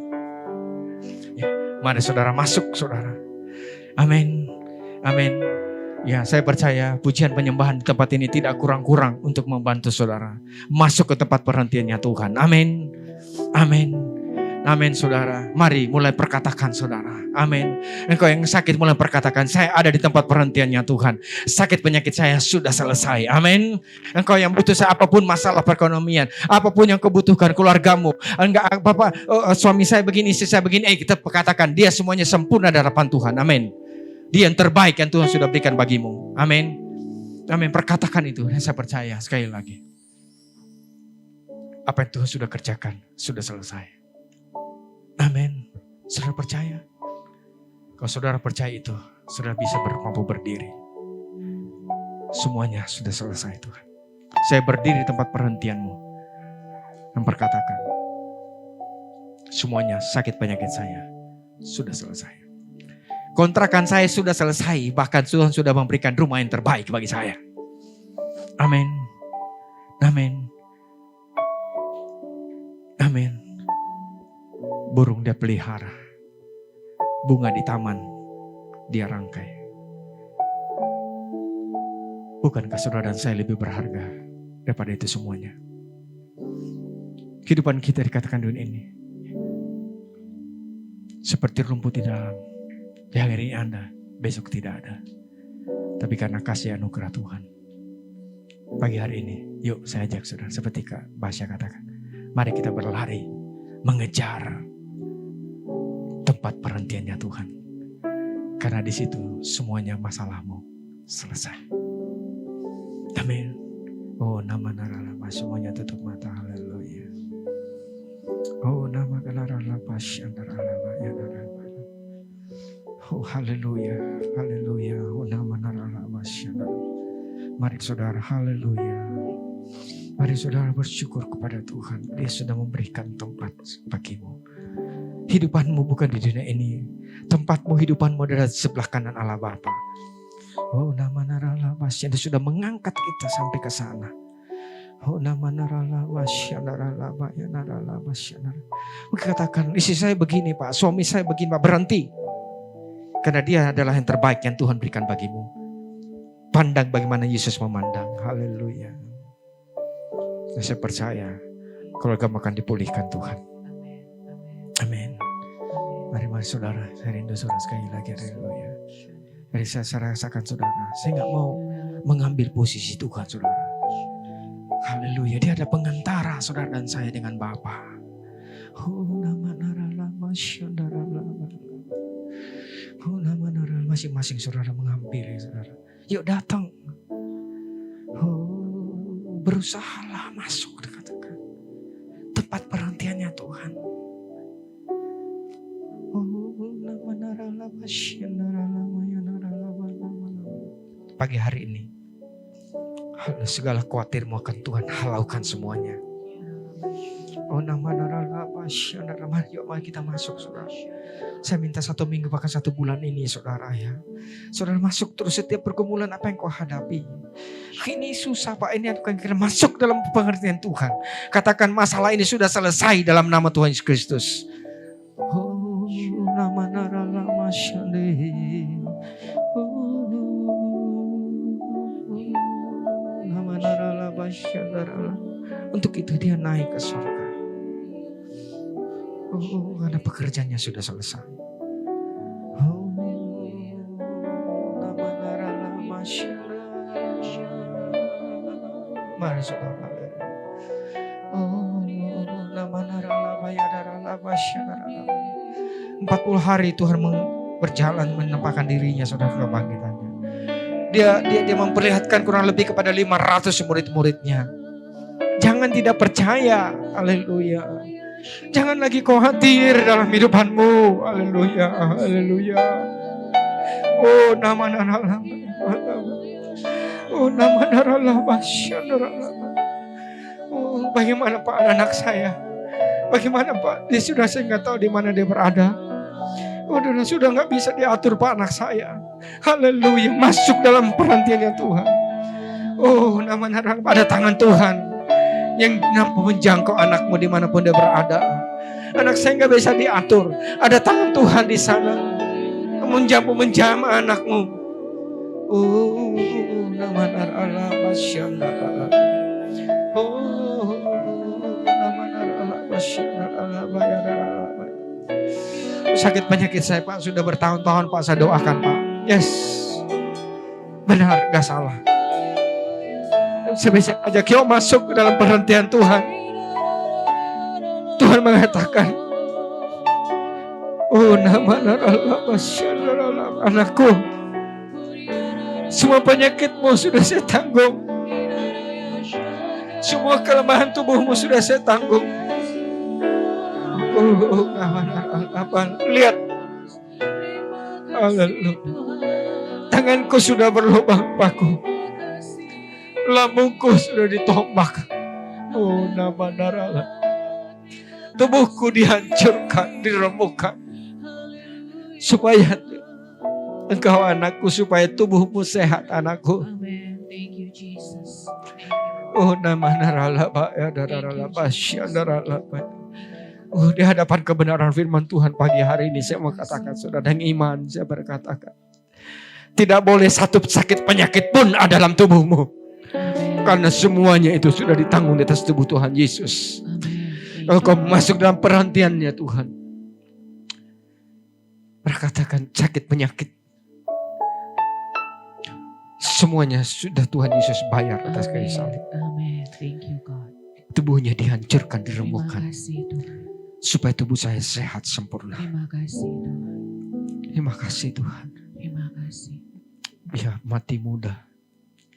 Ya, mari saudara masuk saudara. Amin. Amin. Ya saya percaya pujian penyembahan di tempat ini tidak kurang-kurang untuk membantu saudara masuk ke tempat perhentiannya Tuhan. Amin. Amin. Amin saudara. Mari mulai perkatakan saudara. Amin. Engkau yang sakit mulai perkatakan, saya ada di tempat perhentiannya Tuhan. Sakit penyakit saya sudah selesai. Amin. Engkau yang butuh apapun masalah perekonomian, apapun yang kebutuhkan keluargamu. Enggak apa-apa, suami saya begini, istri saya begini. Kita katakan dia semuanya sempurna di hadapan Tuhan. Amin. Dia yang terbaik yang Tuhan sudah berikan bagimu. Amin. Amin. Perkatakan itu. Saya percaya sekali lagi. Apa yang Tuhan sudah kerjakan sudah selesai. Amin. Saudara percaya? Kalau saudara percaya itu, saudara bisa mampu berdiri. Semuanya sudah selesai Tuhan. Saya berdiri di tempat perhentianmu dan perkatakan, semuanya sakit penyakit saya sudah selesai. Kontrakan saya sudah selesai, bahkan Tuhan sudah memberikan rumah yang terbaik bagi saya. Amin. Amin. Amin. Burung dia pelihara, bunga di taman dia rangkai. Bukankah saudara dan saya lebih berharga daripada itu semuanya? Kehidupan kita dikatakan dunia ini seperti rumput di dalam. Di hari ini Anda, besok tidak ada. Tapi karena kasih anugerah Tuhan, pagi hari ini, yuk saya ajak saudara, seperti Kak Basya katakan, mari kita berlari, mengejar tempat perhentiannya Tuhan. Karena di situ semuanya masalahmu selesai. Amin. Oh, nama naralama, semuanya tutup mata. Haleluya. Oh, nama naralama, syandaralama, ya naralama. Oh, haleluya, haleluya. Oh, nama naralama, syandaralama. Mari saudara, haleluya. Mari saudara bersyukur kepada Tuhan. Dia sudah memberikan tempat bagimu. Hidupanmu bukan di dunia ini. Tempatmu, hidupanmu adalah di sebelah kanan Allah Bapa. Oh, nama naralama, dia sudah mengangkat kita sampai ke sana. Oh, nama naralama, naralama, ya naralama, mungkin katakan, istri saya begini Pak, suami saya begini Pak, berhenti. Karena dia adalah yang terbaik yang Tuhan berikan bagimu. Pandang bagaimana Yesus memandang. Haleluya. Saya percaya keluarga akan dipulihkan Tuhan. Amin. Mari saudara, saya rindu saudara sekali lagi. Haleluya. Jadi saya rasakan saudara, saya gak mau mengambil posisi Tuhan saudara. Haleluya, dia ada pengantara saudara dan saya dengan Bapa. Oh, nama naralama, syandaralama. Oh, nama naralama, masing-masing saudara menghampiri saudara. Yuk datang. Oh, berusahalah masuk, dikatakan. Tempat perhentiannya Tuhan. Oh, nama naralama, syandaralama, ya naralama. Pagi hari ini, segala khawatirmu akan Tuhan halaukan semuanya. Oh, nama naralama, syandaralama. Yuk mari kita masuk saudara. Saya minta 1 minggu bahkan 1 bulan ini saudara ya. Saudara masuk terus setiap pergumulan apa yang kau hadapi. Ini susah Pak, ini akan kita masuk dalam pengertian Tuhan. Katakan masalah ini sudah selesai dalam nama Tuhan Yesus Kristus. Oh, nama naralama syandai. Nama naralama syandai. Untuk itu dia naik ke surga. Oh, karena pekerjaannya sudah selesai. Oh, nama naralama syandai. Mari saudara. Oh, nama naralama ya naralama syandai. 40 hari Tuhan berjalan menempatkan dirinya saudara kebangkitannya. Dia memperlihatkan kurang lebih kepada 500 murid-muridnya. Jangan tidak percaya. Haleluya. Jangan lagi khawatir dalam hidupanmu. Haleluya. Haleluya. Oh, nama naralama. Oh, nama naralama. Oh, bagaimana Pak anak saya? Bagaimana Pak? Dia sudah saya nggak tahu di mana dia berada. Oh, sudah nggak bisa diatur Pak anak saya. Haleluya. Masuk dalam perhentiannya Tuhan. Oh, nama naralama. Ada tangan Tuhan yang mampu menjangkau anakmu dimanapun dia berada. Anak saya nggak bisa diatur. Ada tangan Tuhan di sana menjamah anakmu. Oh, nama naralama syandara. Oh, nama naralama syandara. Sakit penyakit saya Pak sudah bertahun-tahun Pak, saya doakan Pak. Yes, benar, gak salah. Saya bisa ajak yuk masuk ke dalam perhentian Tuhan. Tuhan mengatakan, oh, nama naralama syandara, anakku, semua penyakitmu sudah saya tanggung. Semua kelemahan tubuhmu sudah saya tanggung. Oh, nama naralama, lihat Haleluya. Tanganku sudah berlubang paku. Lambungku sudah ditombak. Oh, nama darah. Tubuhku dihancurkan, diremukkan. Supaya engkau anakku, supaya tubuhmu sehat anakku. Amen. Thank you, Jesus. Oh, nama darah ya darah Oh, di hadapan kebenaran firman Tuhan pagi hari ini saya mau katakan, saudara, dengan iman saya berkatakan, tidak boleh satu sakit penyakit pun ada dalam tubuhmu. Karena semuanya itu sudah ditanggung di atas tubuh Tuhan Yesus. Kalau kau masuk dalam perhentiannya Tuhan, berkatakan sakit penyakit, semuanya sudah Tuhan Yesus bayar atas kayu salib. Amin. Thank you, God. Tubuhnya dihancurkan, Terima diremukkan, kasih Tuhan. supaya tubuh saya sehat sempurna. Terima kasih Tuhan. Terima kasih Tuhan. Terima kasih. Ya, mati muda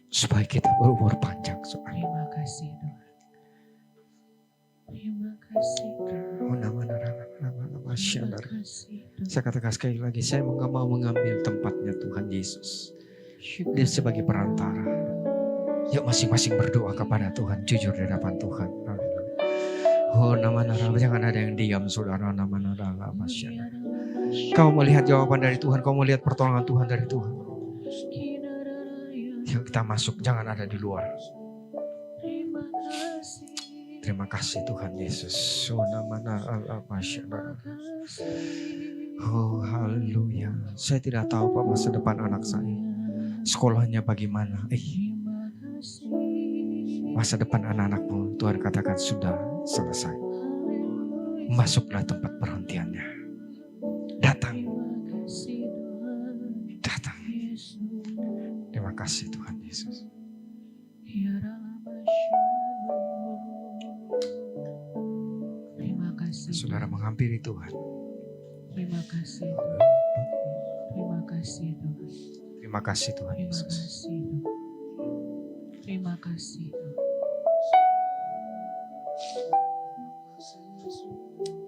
supaya kita berumur panjang. Saudara. Terima kasih Tuhan. Terima kasih. Oh, nama. Terima kasih Tuhan. Saya katakan sekali lagi, saya nggak mau mengambil tempatnya Tuhan Yesus. Dia sebagai perantara. Yuk masing-masing berdoa kepada Tuhan, jujur di hadapan Tuhan. Oh, nama, jangan ada yang diam, saudara. Nama. Kau melihat jawaban dari Tuhan, kau melihat pertolongan Tuhan dari Tuhan. Yuk kita masuk, jangan ada di luar. Terima kasih Tuhan Yesus. Oh, nama. Oh, haleluya. Saya tidak tahu Pak masa depan anak saya. Sekolahnya bagaimana? Masa depan anak-anakmu Tuhan katakan sudah selesai. Masuklah tempat perhentiannya. Datang. Terima kasih Tuhan Yesus. Terima kasih. Saudara menghampiri Tuhan. Terima kasih. Terima kasih Tuhan. Terima kasih Tuhan Terima Yesus. kasih Tuhan. Terima kasih Tuhan.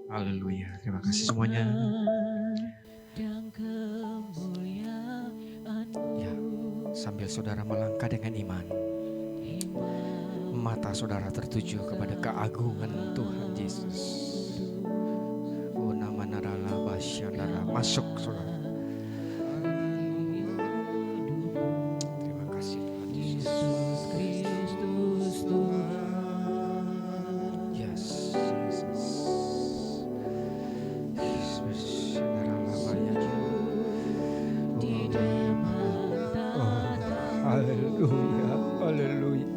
Haleluya. Terima kasih semuanya. Ya, sambil saudara melangkah dengan iman, mata saudara tertuju kepada keagungan Tuhan Yesus. Oh, nama narala basyandara. Masuk saudara. Terima kasih Tuhan Yesus. Yes, Jesus. Haleluya, haleluya.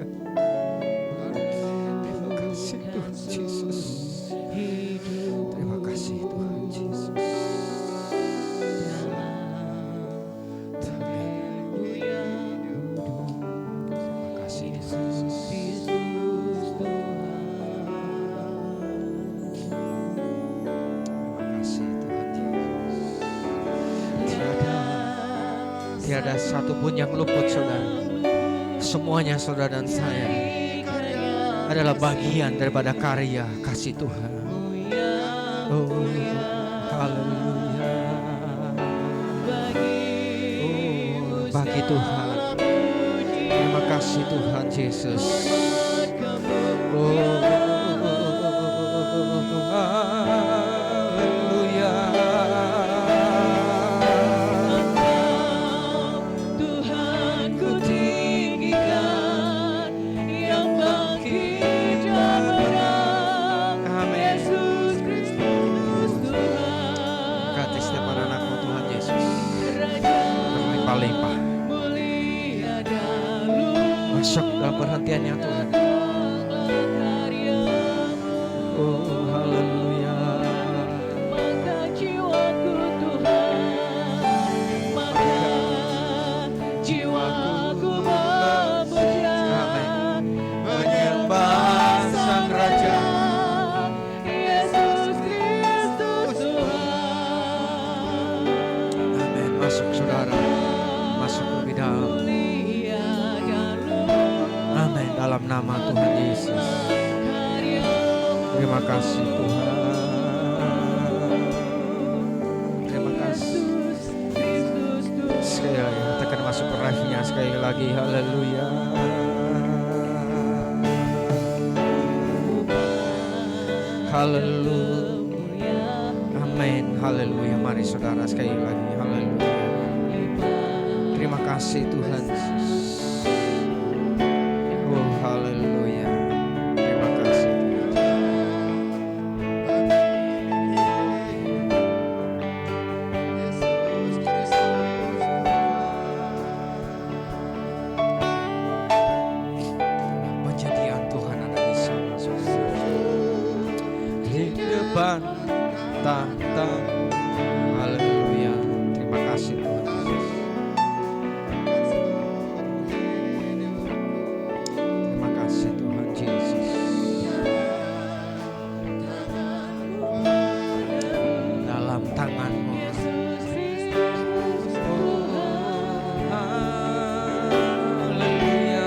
Terima kasih Tuhan Yesus. Terima kasih Tuhan Yesus. Terima kasih Tuhan Yesus. Terima kasih Tuhan Yesus. Tiada satupun yang luput saudara. Semuanya saudara dan saya adalah bagian daripada karya kasih Tuhan. Oh, haleluya. Oh, bagi Tuhan. Terima kasih Tuhan Yesus. Oh, haleluya. Tuhan ku tinggikan, yang bangkit dan menang, Yesus Kristus Tuhan. Berkati setiap anak-anakmu Tuhan Yesus. Raja Berlimpah-limpah. mulia dan luhur Masuk dalam perhatiannya Tuhan. karya, Oh, haleluya. maka jiwaku Tuhan, maka jiwaku memuja, Menyembah Sang Raja. Yesus Kristus Tuhan. Amin. Masuk saudara. Masuk lebih dalam. Mulia dan luhur Amin. Dalam nama Tuhan Yesus. karya, Terima kasih Tuhan. Terima kasih. Yesus Kristus lagi. Haleluya. Haleluya. Amin. Haleluya. Mari saudara sekali lagi. Haleluya. Terima kasih Tuhan Yesus. Oh haleluya. Terima kasih Tuhan. Penjadian Tuhan ada di sana saudara. Di depan tahta. Haleluya. Terima kasih Tuhan Yesus. Terima kasih Tuhan Yesus. Dalam tangan-Mu. Haleluya.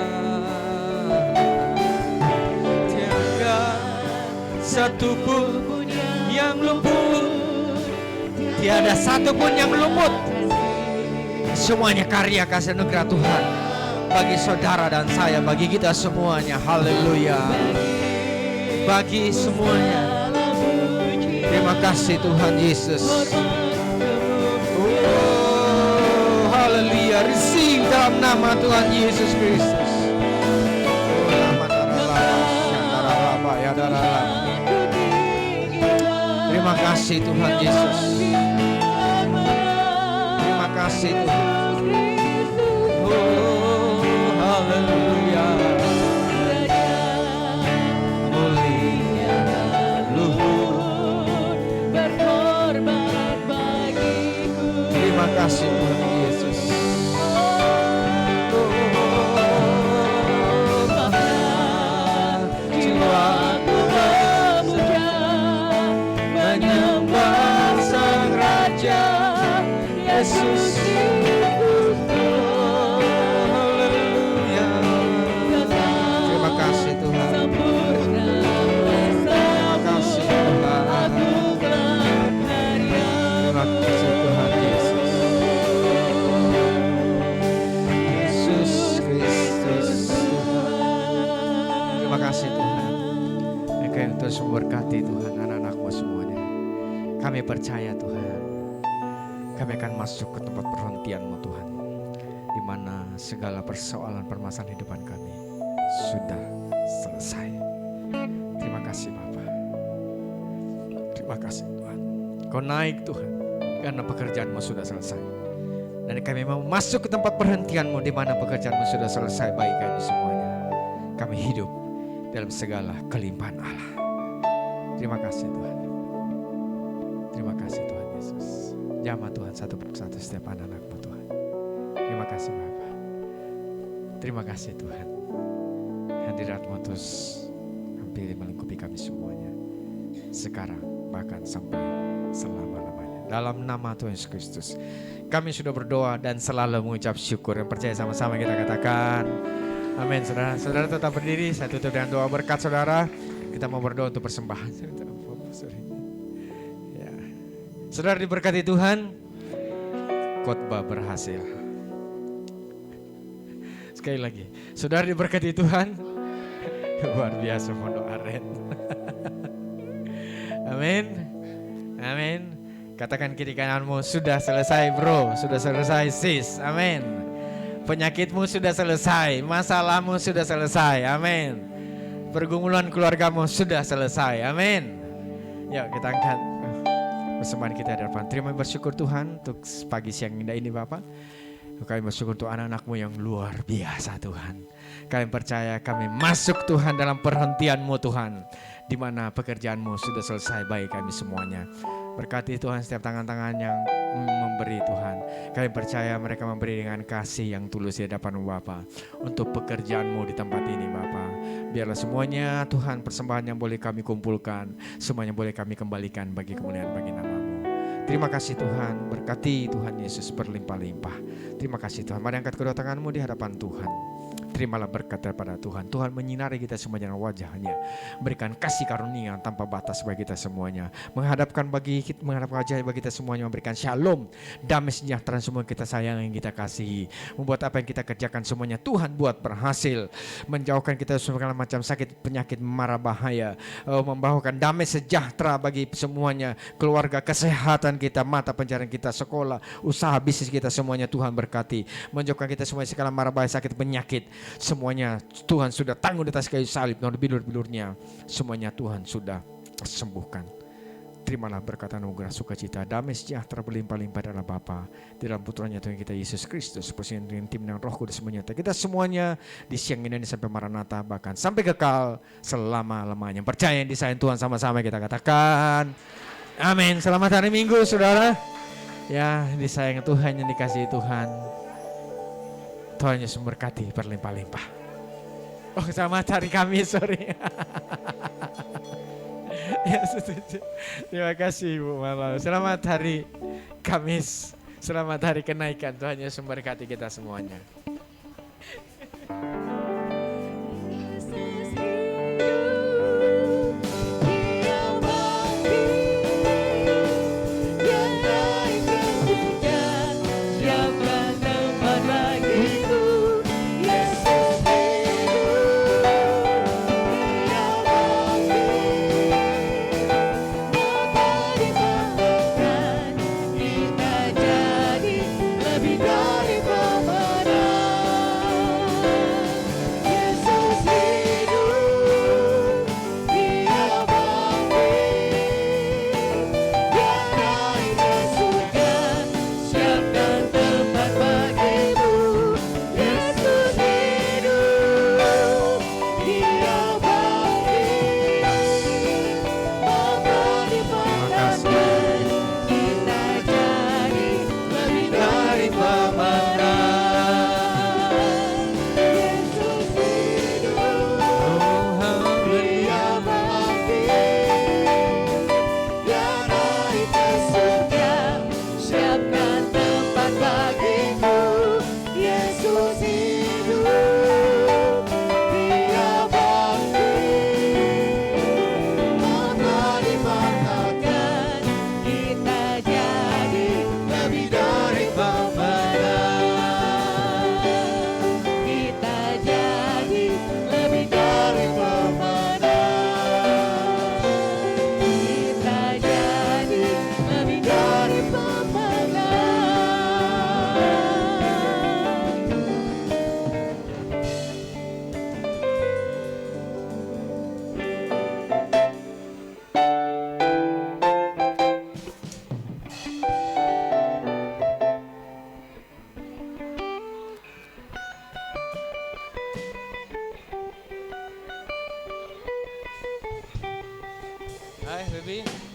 Tiada satupun yang luput. Tiada satupun yang luput. Semuanya karya kasih anugerah Tuhan bagi saudara dan saya, bagi kita semuanya. Haleluya. Bagi semuanya. Terima kasih Tuhan Yesus. Oh, haleluya. Receive dalam nama Tuhan Yesus Kristus. Oh, nama darah ya darah. Terima kasih Tuhan Yesus. Terima kasih Tuhan. Oh, haleluya. Mulia luhur berkorban bagiku. Terima kasih Tuhan Yesus. Jiwaku memuja, menyembah Sang Raja Yesus. Haleluya. Terima kasih Tuhan. Terima kasih Tuhan. Terima kasih Tuhan Yesus. Yesus Kristus Tuhan. Terima kasih Tuhan. Engkau yang terus memberkati Tuhan anak-anak-Mu semuanya. Kami percaya Tuhan, kami akan masuk ke tempat perhentian-Mu Tuhan, di mana segala persoalan permasalahan kehidupan kami sudah selesai. Terima kasih Bapa. Terima kasih Tuhan. Kau naik Tuhan, karena pekerjaan-Mu sudah selesai. Dan kami mau masuk ke tempat perhentian-Mu, di mana pekerjaan-Mu sudah selesai bagi kami semuanya. Kami hidup dalam segala kelimpahan Allah. Terima kasih Tuhan. Terima kasih Tuhan Yesus. Jamah Tuhan satu persatu setiap anak-anak-Mu Tuhan. Terima kasih Bapa. Terima kasih Tuhan. Hadirat-Mu terus hampir melingkupi kami semuanya. Sekarang bahkan sampai selama-lamanya. Dalam nama Tuhan Yesus Kristus, kami sudah berdoa dan selalu mengucap syukur. Yang percaya sama-sama kita katakan amin. Saudara, saudara tetap berdiri. Saya tutup dengan doa berkat saudara. Kita mau berdoa untuk persembahan. Ya. Saudara diberkati Tuhan. Khotbah berhasil. Sekali lagi, saudara diberkati Tuhan. Luar biasa Pondok Aren. Amin. Amin. Katakan kiri kananmu, sudah selesai bro, sudah selesai sis. Amin. Penyakitmu sudah selesai, masalahmu sudah selesai. Amin. Pergumulan keluargamu sudah selesai. Amin. Yuk kita angkat persembahan kita di depan. Terima bersyukur Tuhan untuk pagi siang indah ini Bapak. Kami bersyukur untuk anak-anak-Mu yang luar biasa Tuhan. Kami percaya kami masuk Tuhan dalam perhentian-Mu Tuhan, di mana pekerjaan-Mu sudah selesai bagi kami semuanya. Berkati Tuhan setiap tangan-tangan yang memberi Tuhan. Kami percaya mereka memberi dengan kasih yang tulus di hadapan Bapa untuk pekerjaan-Mu di tempat ini Bapa. Biarlah semuanya Tuhan persembahan yang boleh kami kumpulkan, semuanya boleh kami kembalikan bagi kemuliaan bagi nama-Mu. Terima kasih Tuhan, berkati Tuhan Yesus berlimpah-limpah. Terima kasih Tuhan. Mari angkat kedua tanganmu di hadapan Tuhan. Terimalah berkat daripada Tuhan. Tuhan menyinari kita semua dengan wajahnya, berikan kasih karunia tanpa batas bagi kita semuanya, menghadapkan wajah bagi kita semuanya, memberikan shalom, damai sejahtera semua kita sayang yang kita kasihi, membuat apa yang kita kerjakan semuanya Tuhan buat berhasil, menjauhkan kita segala macam sakit, penyakit, mara bahaya, membawakan damai sejahtera bagi semuanya, keluarga, kesehatan kita, mata pencarian kita, sekolah, usaha, bisnis kita semuanya Tuhan berkati, menjauhkan kita semuanya segala mara bahaya, sakit, penyakit, semuanya Tuhan sudah tanggung di atas kayu salib, bilur-bilurnya semuanya Tuhan sudah sembuhkan. Terimalah berkat anugerah sukacita, damai sejahtera berlimpah-limpah dalam Bapa, di dalam putranya Tuhan kita Yesus Kristus, bersama dengan tim dan Roh Kudus menyertai kita semuanya di siang ini sampai Maranatha, bahkan sampai kekal selama-lamanya. Percaya yang disayang Tuhan, sama-sama kita katakan amin. Selamat hari Minggu saudara. Ya, disayang Tuhan, yang dikasihi Tuhan. Tuhan Yesus memberkati berlimpah-limpah. Oh, selamat hari Kamis, sorry. Ya, setuju. Terima kasih Ibu Malau. Selamat hari Kamis. Selamat hari kenaikan. Tuhan Yesus memberkati kita semuanya. Hai baby.